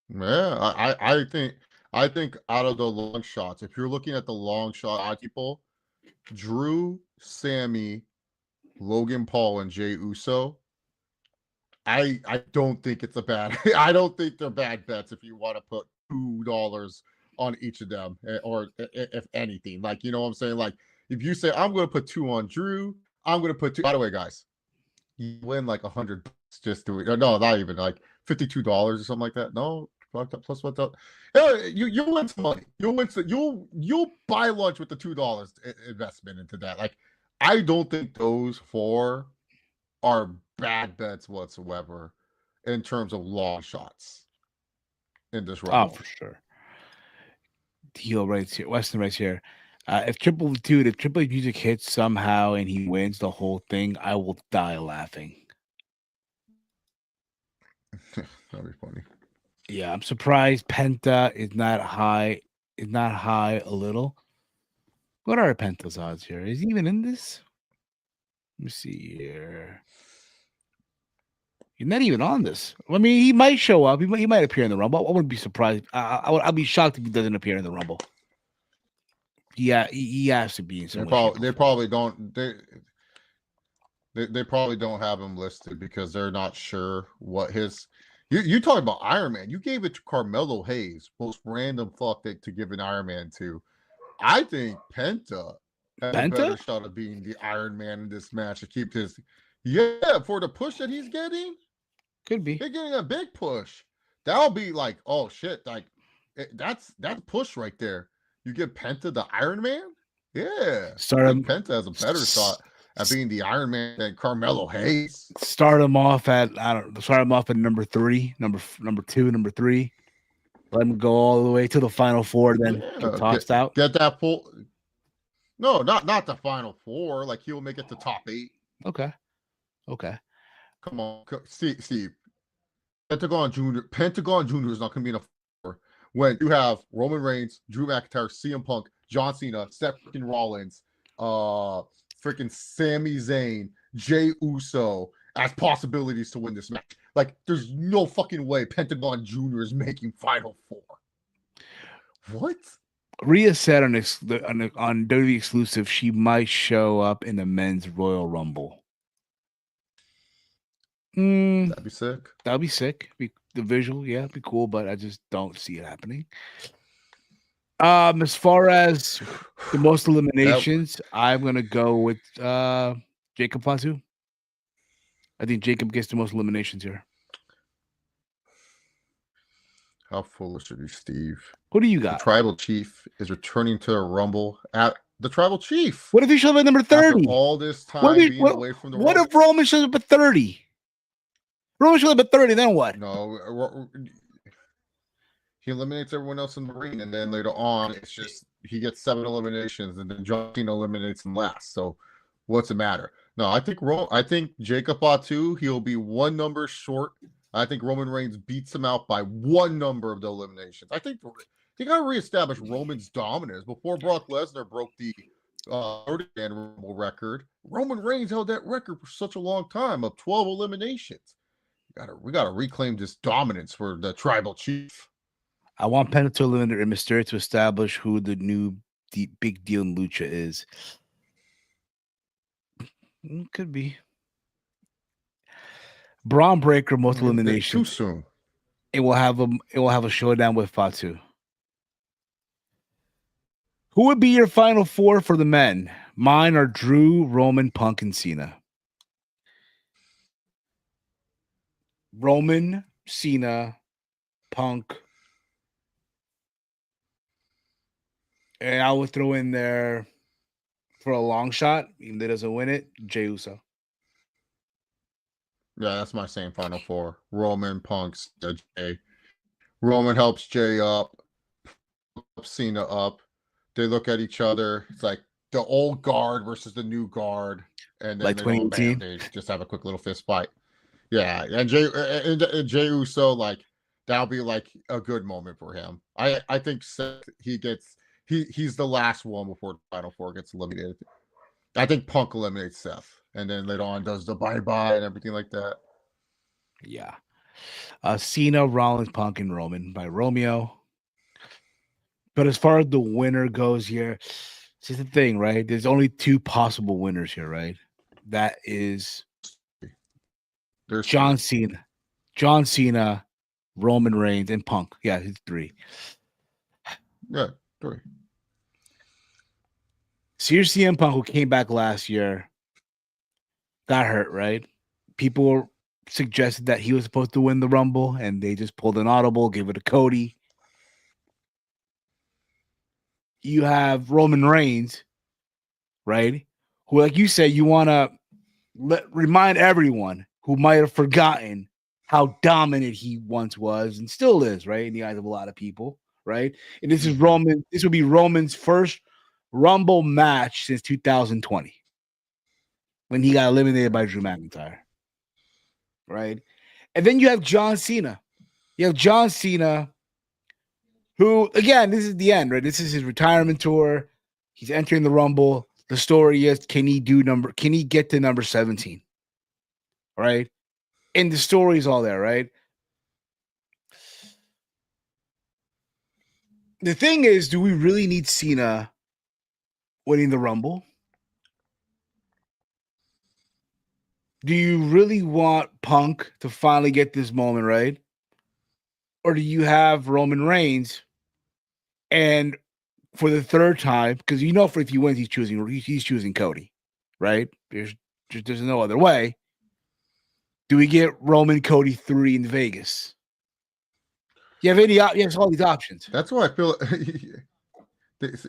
Yeah, I think out of the long shots, if you're looking at the long shot people, Drew, Sammy, Logan Paul, and Jey Uso, I don't think it's a bad. I don't think they're bad bets if you want to put $2 on each of them, or if anything, like, you know what I'm saying. Like, if you say I'm going to put 2 on Drew, I'm going to put 2. By the way, guys, you win like $100 just doing. No, not even like $52 or something like that. No, plus what? You win some money. You'll win. You'll buy lunch with the $2 investment into that. Like, I don't think those 4 are bad bets whatsoever in terms of long shots in this Oh, Rumble. for sure. Heel right here. Weston right here. If Triple H music hits somehow and he wins the whole thing, I will die laughing. That'd be funny. Yeah, I'm surprised Penta is not high. Is not high a little. What are Penta's odds here? Is he even in this? Let me see here. He's not even on this. I mean, he might show up. He might appear in the Rumble. I wouldn't be surprised. I'll be shocked if he doesn't appear in the Rumble. Yeah, he has to be in some way. They probably don't. They probably don't have him listed because they're not sure what his. You talking about Iron Man? You gave it to Carmelo Hayes, most random fuck to give an Iron Man to. I think Penta has a better shot of being the Iron Man in this match to keep his. Yeah, for the push that he's getting, could be. They're getting a big push. That'll be like, oh shit, like that's push right there. You get Penta the Iron Man. Yeah, I think Penta has a better shot at being the Iron Man than Carmelo Hayes. Start him off at number 3, number 2, number 3. Let him go all the way to the final 4, then get tossed out. Get that full. No, not the final 4. Like, he'll make it to top 8. Okay. Come on, Steve. Pentagon Jr. is not going to be in a 4 when you have Roman Reigns, Drew McIntyre, CM Punk, John Cena, Seth freaking Rollins, freaking Sami Zayn, Jey Uso as possibilities to win this match. Like, there's no fucking way Pentagon Jr. is making Final 4. What? Rhea said on WWE exclusive she might show up in the men's Royal Rumble. That'd be sick. That'd be sick. The visual, yeah, be cool, but I just don't see it happening. As far as the most eliminations, I'm gonna go with Jacob Fatu. I think Jacob gets the most eliminations here. How foolish of you, Steve. Who do you got? The Tribal Chief is returning to a Rumble at the Tribal Chief. What if he shows up at number 30? After all this time being away from the What if Roman shows up at 30? Roman shows up at 30, then what? No, he eliminates everyone else in the ring, and then later on, it's just he gets 7 eliminations, and then John Cena eliminates him last. So, what's the matter? No, I think Jacob Fatu, he'll be 1 number short. I think Roman Reigns beats him out by 1 number of the eliminations. I think he got to reestablish Roman's dominance before Brock Lesnar broke the 30-man Rumble record. Roman Reigns held that record for such a long time of 12 eliminations. We gotta reclaim this dominance for the Tribal Chief. I want Penta to eliminate and Mysterio to establish who the new big deal in Lucha is. Could be. Braun Breaker most eliminations. Too soon. It will have a showdown with Fatu. Who would be your final 4 for the men? Mine are Drew, Roman, Punk, and Cena. Roman, Cena, Punk, and I would throw in there for a long shot, even if he doesn't win it, Jey Uso. Yeah, that's my same final four. Roman, Punk's, Jay. Roman helps Jay up, Cena up. They look at each other. It's like the old guard versus the new guard, and then Like they go bam. 2018. They just have a quick little fist fight. Yeah, and Jey Uso, like that'll be like a good moment for him. I think Seth, he's the last one before the final four gets eliminated. I think Punk eliminates Seth, and then later on does the bye bye and everything like that. Yeah. Cena, Rollins, Punk, and Roman by Romeo. But as far as the winner goes here, it's the thing, right? There's only two possible winners here, right? That is There's John three. Cena, John Cena, Roman Reigns, and Punk. Yeah, it's three. Yeah, three. So your CM Punk, who came back last year, got hurt, right? People suggested that he was supposed to win the Rumble, and they just pulled an audible, gave it to Cody. You have Roman Reigns, right? Who, like you said, you want to remind everyone who might have forgotten how dominant he once was and still is, right? In the eyes of a lot of people, right? And this is Roman. This would be Roman's first Rumble match since 2020 when he got eliminated by Drew McIntyre, right? And then you have John Cena. You have John Cena, who, again, this is the end, right? This is his retirement tour. He's entering the Rumble. The story is, can he get to number 17? Right? And the story is all there, right? The thing is, do we really need Cena winning the Rumble? Do you really want Punk to finally get this moment, right? Or do you have Roman Reigns and for the third time, because you know for if he wins, he's choosing Cody, right? There's no other way. Do we get Roman Cody 3 in Vegas? You have any? You have all these options. That's why I feel.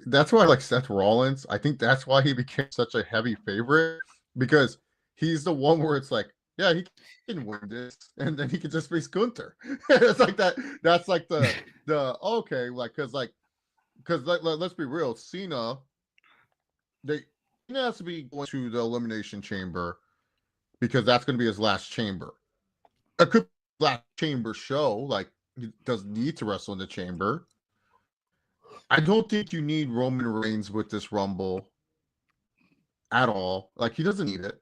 That's why I like Seth Rollins. I think that's why he became such a heavy favorite because he's the one where it's like, yeah, he can win this, and then he can just face Gunther. It's like that. That's like the okay, like because let's be real, Cena has to be going to the Elimination Chamber because that's going to be his last chamber. It could be last chamber show. Like he doesn't need to wrestle in the chamber. I don't think you need Roman Reigns with this Rumble at all. Like he doesn't need it.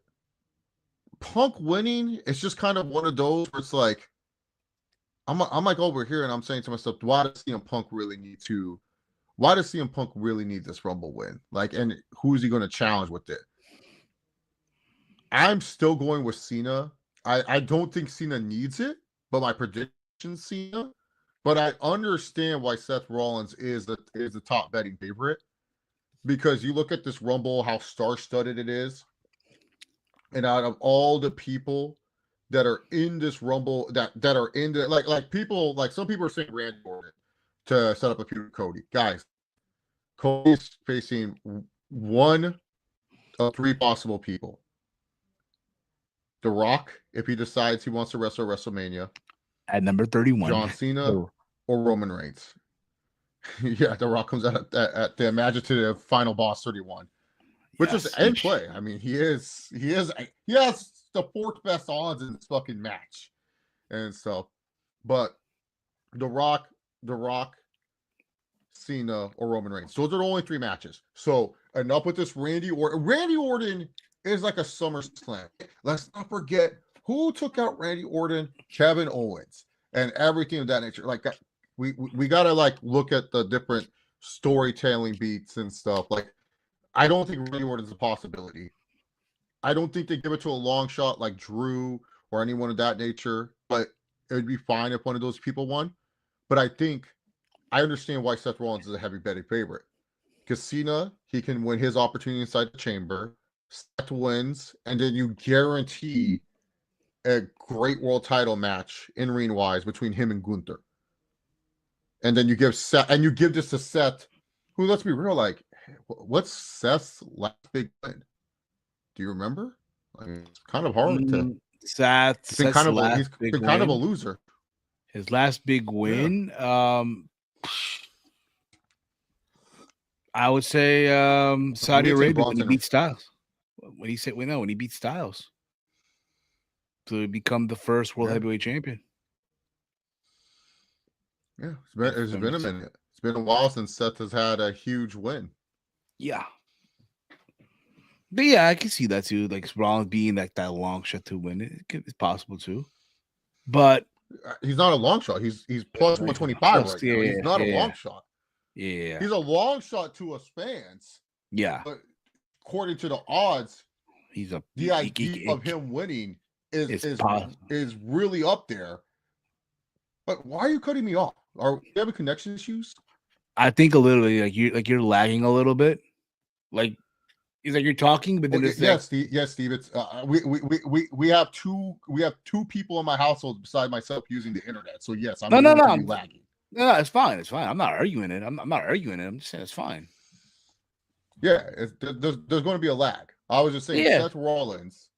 Punk winning, it's just kind of one of those where it's like I'm like over here and I'm saying to myself, why does CM Punk really need this Rumble win? Like, and who is he going to challenge with it? I'm still going with Cena. I don't think Cena needs it, but my prediction Cena. But I understand why Seth Rollins is the top betting favorite because you look at this Rumble, how star-studded it is, and out of all the people that are in this Rumble, that are in the like people like some people are saying Randy Orton to set up a feud with Cody. Guys, Cody's facing one of three possible people. The Rock, if he decides he wants to wrestle WrestleMania. At number 31. John Cena or Roman Reigns. Yeah, The Rock comes out at the imaginative final boss 31. Which is in play. I mean, he has the fourth best odds in this fucking match. And so, but The Rock, Cena, or Roman Reigns. Those are the only three matches. So enough with this Randy Orton. Randy Orton is like a SummerSlam. Let's not forget who took out Randy Orton, Kevin Owens, and everything of that nature. Like we gotta like look at the different storytelling beats and stuff. Like I don't think Randy Orton is a possibility. I don't think they give it to a long shot like Drew or anyone of that nature, but it would be fine if one of those people won. But I understand why Seth Rollins is a heavy betting favorite. Because Cena, he can win his opportunity inside the chamber. Seth wins, and then you guarantee a great world title match in ring wise between him and Gunther. And then you give this to Seth, who, let's be real, like What's Seth's last big win? Do you remember? Like, it's kind of hard to. Seth's last He's big been kind of a win. loser. His last big win. I would say Saudi Arabia when he beat Styles. When he beat Styles to become the first world heavyweight champion. Yeah, it's been a minute. It's been a while since Seth has had a huge win. Yeah. But yeah, I can see that too. Like Rollins being like that long shot to win it's possible too. But he's not a long shot. He's plus 125 right now. He's not a long shot. Yeah. He's a long shot to us fans. Yeah. But according to the odds, the idea of him winning is really up there. But why are you cutting me off? Are we having connection issues? I think a little bit you're lagging a little bit. Like it's like you're talking, but then Steve. It's we have two people in my household beside myself using the internet. So yes, I'm lagging. No, it's fine. It's fine. I'm not arguing it. I'm not arguing it. I'm just saying it's fine. Yeah, there's going to be a lag. I was just saying Seth Rollins,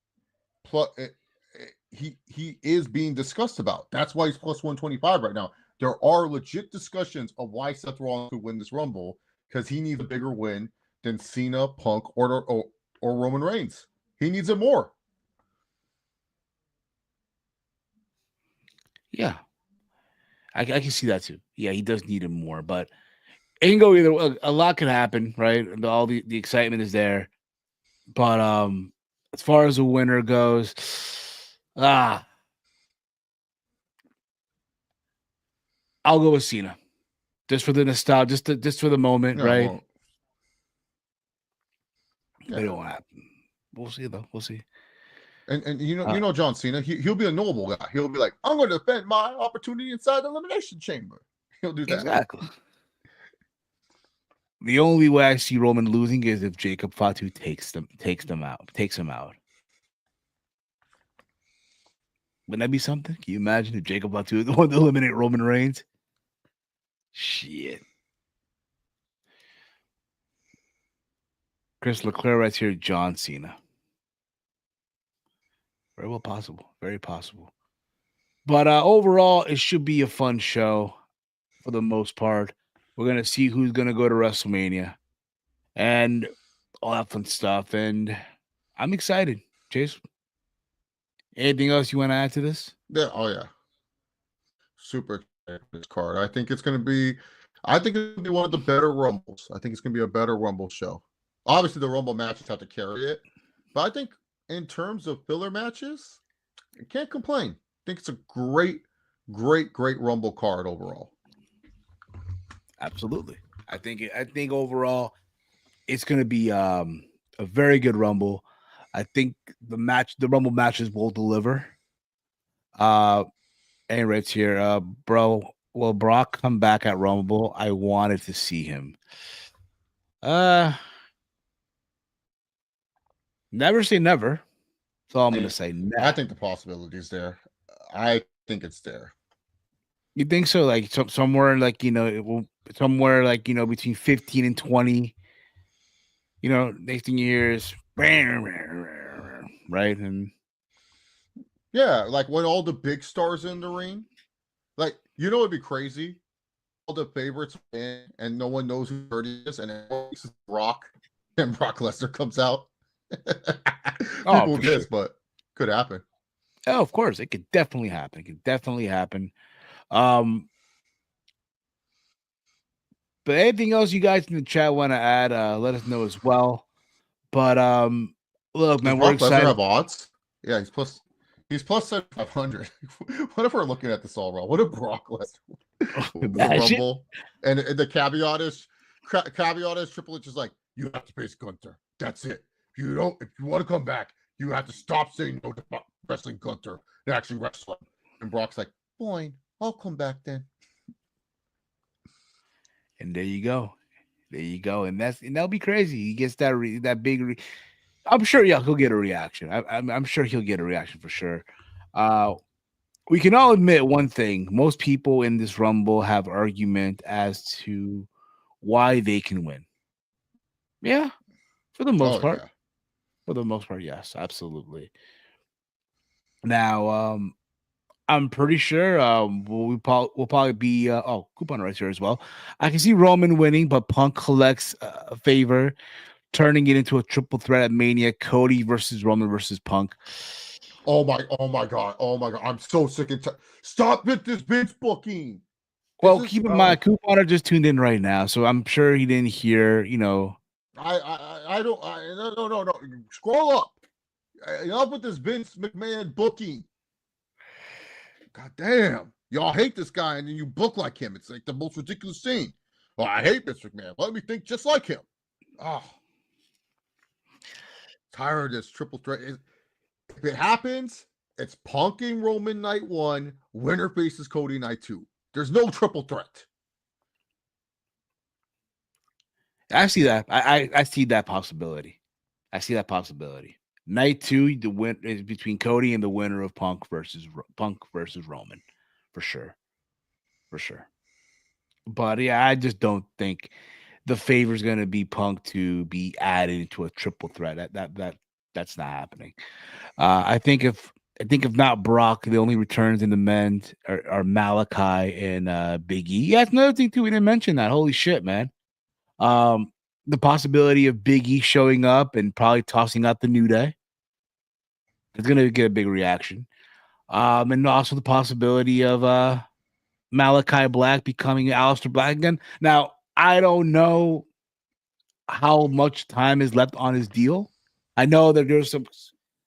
he is being discussed about. That's why he's plus 125 right now. There are legit discussions of why Seth Rollins could win this Rumble because he needs a bigger win than Cena, Punk, or Roman Reigns. He needs it more. Yeah. I can see that too. Yeah, he does need it more, but it can go either. A lot can happen, right? All the excitement is there, but as far as the winner goes, I'll go with Cena, just for the nostalgia, just for the moment, right? Well, but it won't happen. We'll see though. We'll see. And you know John Cena, he'll be a noble guy. He'll be like, I'm going to defend my opportunity inside the Elimination Chamber. He'll do that. Exactly. The only way I see Roman losing is if Jacob Fatu takes him out. Wouldn't that be something? Can you imagine if Jacob Fatu is the one to eliminate Roman Reigns? Shit. Chris Leclerc writes here, John Cena. Very well possible. Very possible. But overall, it should be a fun show for the most part. We're going to see who's going to go to WrestleMania and all that fun stuff. And I'm excited. Chase, anything else you want to add to this? Yeah. Oh, yeah. Super excited for this card. I think it's going to be one of the better Rumbles. I think it's going to be a better Rumble show. Obviously, the Rumble matches have to carry it. But I think in terms of filler matches, I can't complain. I think it's a great Rumble card overall. Absolutely. I think overall it's going to be a very good Rumble. I think the Rumble matches will deliver. And right here, bro, will Brock come back at Rumble? I wanted to see him. Never say never. That's all I'm going to say. I think the possibility is there. I think it's there. You think so? Like somewhere like, somewhere like, between 15 and 20, next thing you hear is right. And yeah, like when all the big stars in the ring, like, it'd be crazy. All the favorites win and no one knows who 30 is, and it's Brock and Brock Lesnar comes out. People guess, but could happen. Oh, of course. It could definitely happen. But anything else you guys in the chat want to add, let us know as well. But look, man, we're excited. Lesnar have odds? Yeah, he's plus 7,500. What if we're looking at this all wrong? What if Brock Lesnar Rumble? And the caveat is Triple H is like, you have to face Gunther. That's it. If you want to come back, you have to stop saying no to wrestling Gunther and actually wrestle him. And Brock's like, fine, I'll come back then. And there you go. And that'll be crazy. He gets that big. I'm sure, he'll get a reaction. I'm sure he'll get a reaction for sure. We can all admit one thing: most people in this Rumble have argument as to why they can win. Yeah, for the most Oh part. yeah. For the most part, yes, absolutely. Now, I'm pretty sure we'll probably be coupon right here as well. I can see Roman winning, but Punk collects a favor, turning it into a triple threat at Mania. Cody versus Roman versus Punk. Oh my god. Oh my god. I'm so sick and stop with this bitch booking. Well, keep in mind, Oh, couponer just tuned in right now, so I'm sure he didn't hear. I don't no. Scroll up. Enough with this Vince McMahon booking. God damn. Y'all hate this guy and then you book like him. It's like the most ridiculous thing. Well, I hate Vince McMahon. Let me think just like him. Oh, tired of this triple threat. If it happens, it's punking Roman night 1, winner faces Cody night 2. There's no triple threat. I see that. I see that possibility. I see that possibility. Night 2, the win is between Cody and the winner of Punk versus Roman, for sure, for sure. But yeah, I just don't think the favor is going to be Punk to be added into a triple threat. That's not happening. I think if not Brock, the only returns in the men are Malachi and Big E. Yeah, that's another thing too. We didn't mention that. Holy shit, man. Um, the possibility of Big E showing up and probably tossing out the New Day. It's gonna get a big reaction. And also the possibility of Malachi Black becoming Aleister Black again. Now, I don't know how much time is left on his deal. I know that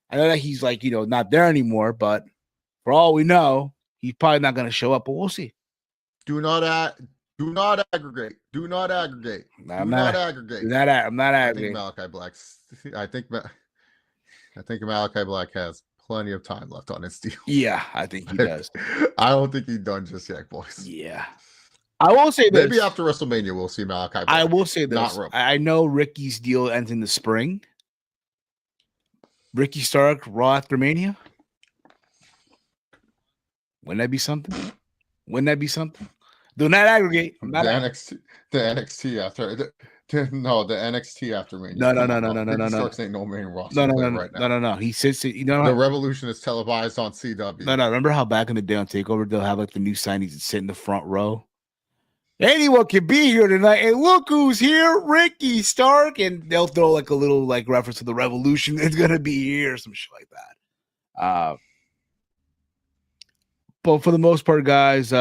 I know that he's like, not there anymore, but for all we know, he's probably not going to show up, but we'll see. Do not aggregate. Do not aggregate. I'm Do not aggregate. I'm not I think aggravating. Malachi Black's. I think Malachi Black has plenty of time left on his deal. Yeah, I think he does. I don't think he's done just yet, boys. Yeah. I will say this. Maybe after WrestleMania, we'll see Malachi Black. I will say this. Not Roman. I know Ricky's deal ends in the spring. Ricky Stark, Raw after Mania. Wouldn't that be something? Wouldn't that be something? Do not aggregate. The NXT after the NXT after Mania. No. Starks ain't no main roster right now. No. He sits. The Revolution is televised on CW. No. Remember how back in the day on Takeover they'll have like the new signees that sit in the front row. Anyone can be here tonight, and look who's here, Ricky Stark, and they'll throw like a little like reference to the Revolution. It's gonna be here, some shit like that. But for the most part, guys,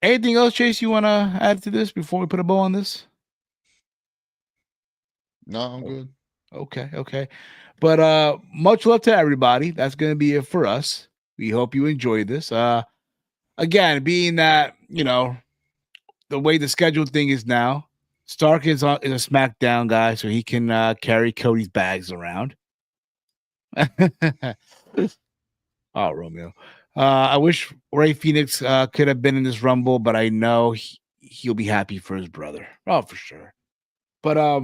anything else, Chase, you want to add to this before we put a bow on this? No, I'm good. Okay. But much love to everybody. That's going to be it for us. We hope you enjoyed this. Again, being that, the way the scheduled thing is now, Stark is a SmackDown guy, so he can carry Cody's bags around. Oh, Romeo. I wish Ray Phoenix could have been in this Rumble, but I know he'll be happy for his brother. Oh, for sure. But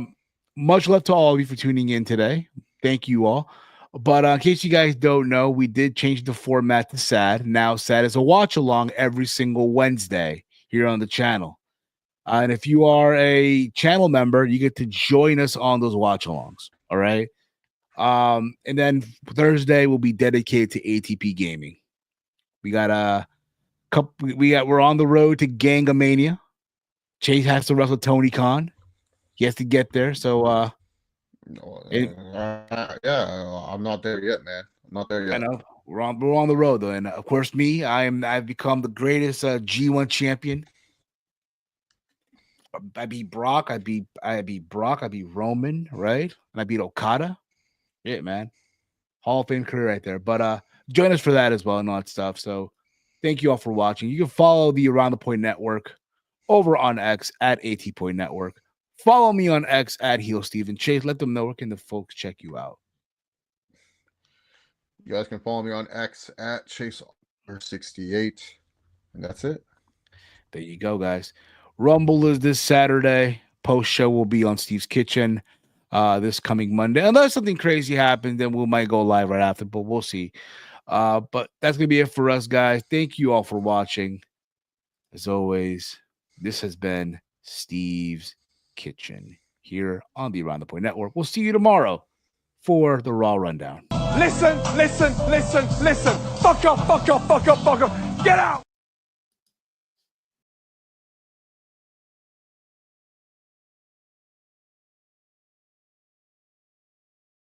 much love to all of you for tuning in today. Thank you all. But in case you guys don't know, we did change the format to SAD. Now SAD is a watch along every single Wednesday here on the channel. And if you are a channel member, you get to join us on those watch alongs. All right. And then Thursday will be dedicated to ATP gaming. We got a couple. We're on the road to Gangamania. Chase has to wrestle Tony Khan. He has to get there. So yeah, I'm not there yet, man. I'm not there yet. I know we're on the road though, and of course me, I've become the greatest G1 champion. I beat Brock. I beat Roman, right? And I beat Okada. Yeah, man. Hall of Fame career right there. But join us for that as well and all that stuff. So thank you all for watching. You can follow the Around the Point Network over on X at AT Point Network. Follow me on X at Heel Steven Chase. Let them know where can the folks check you out. You guys can follow me on X at Chase68. And that's it. There you go, guys. Rumble is this Saturday. Post show will be on Steve's Kitchen this coming Monday. Unless something crazy happens, then we might go live right after, but we'll see. But that's going to be it for us, guys. Thank you all for watching. As always, this has been Steve's Kitchen here on the Around the Point Network. We'll see you tomorrow for the Raw Rundown. Listen. Fuck up. Get out.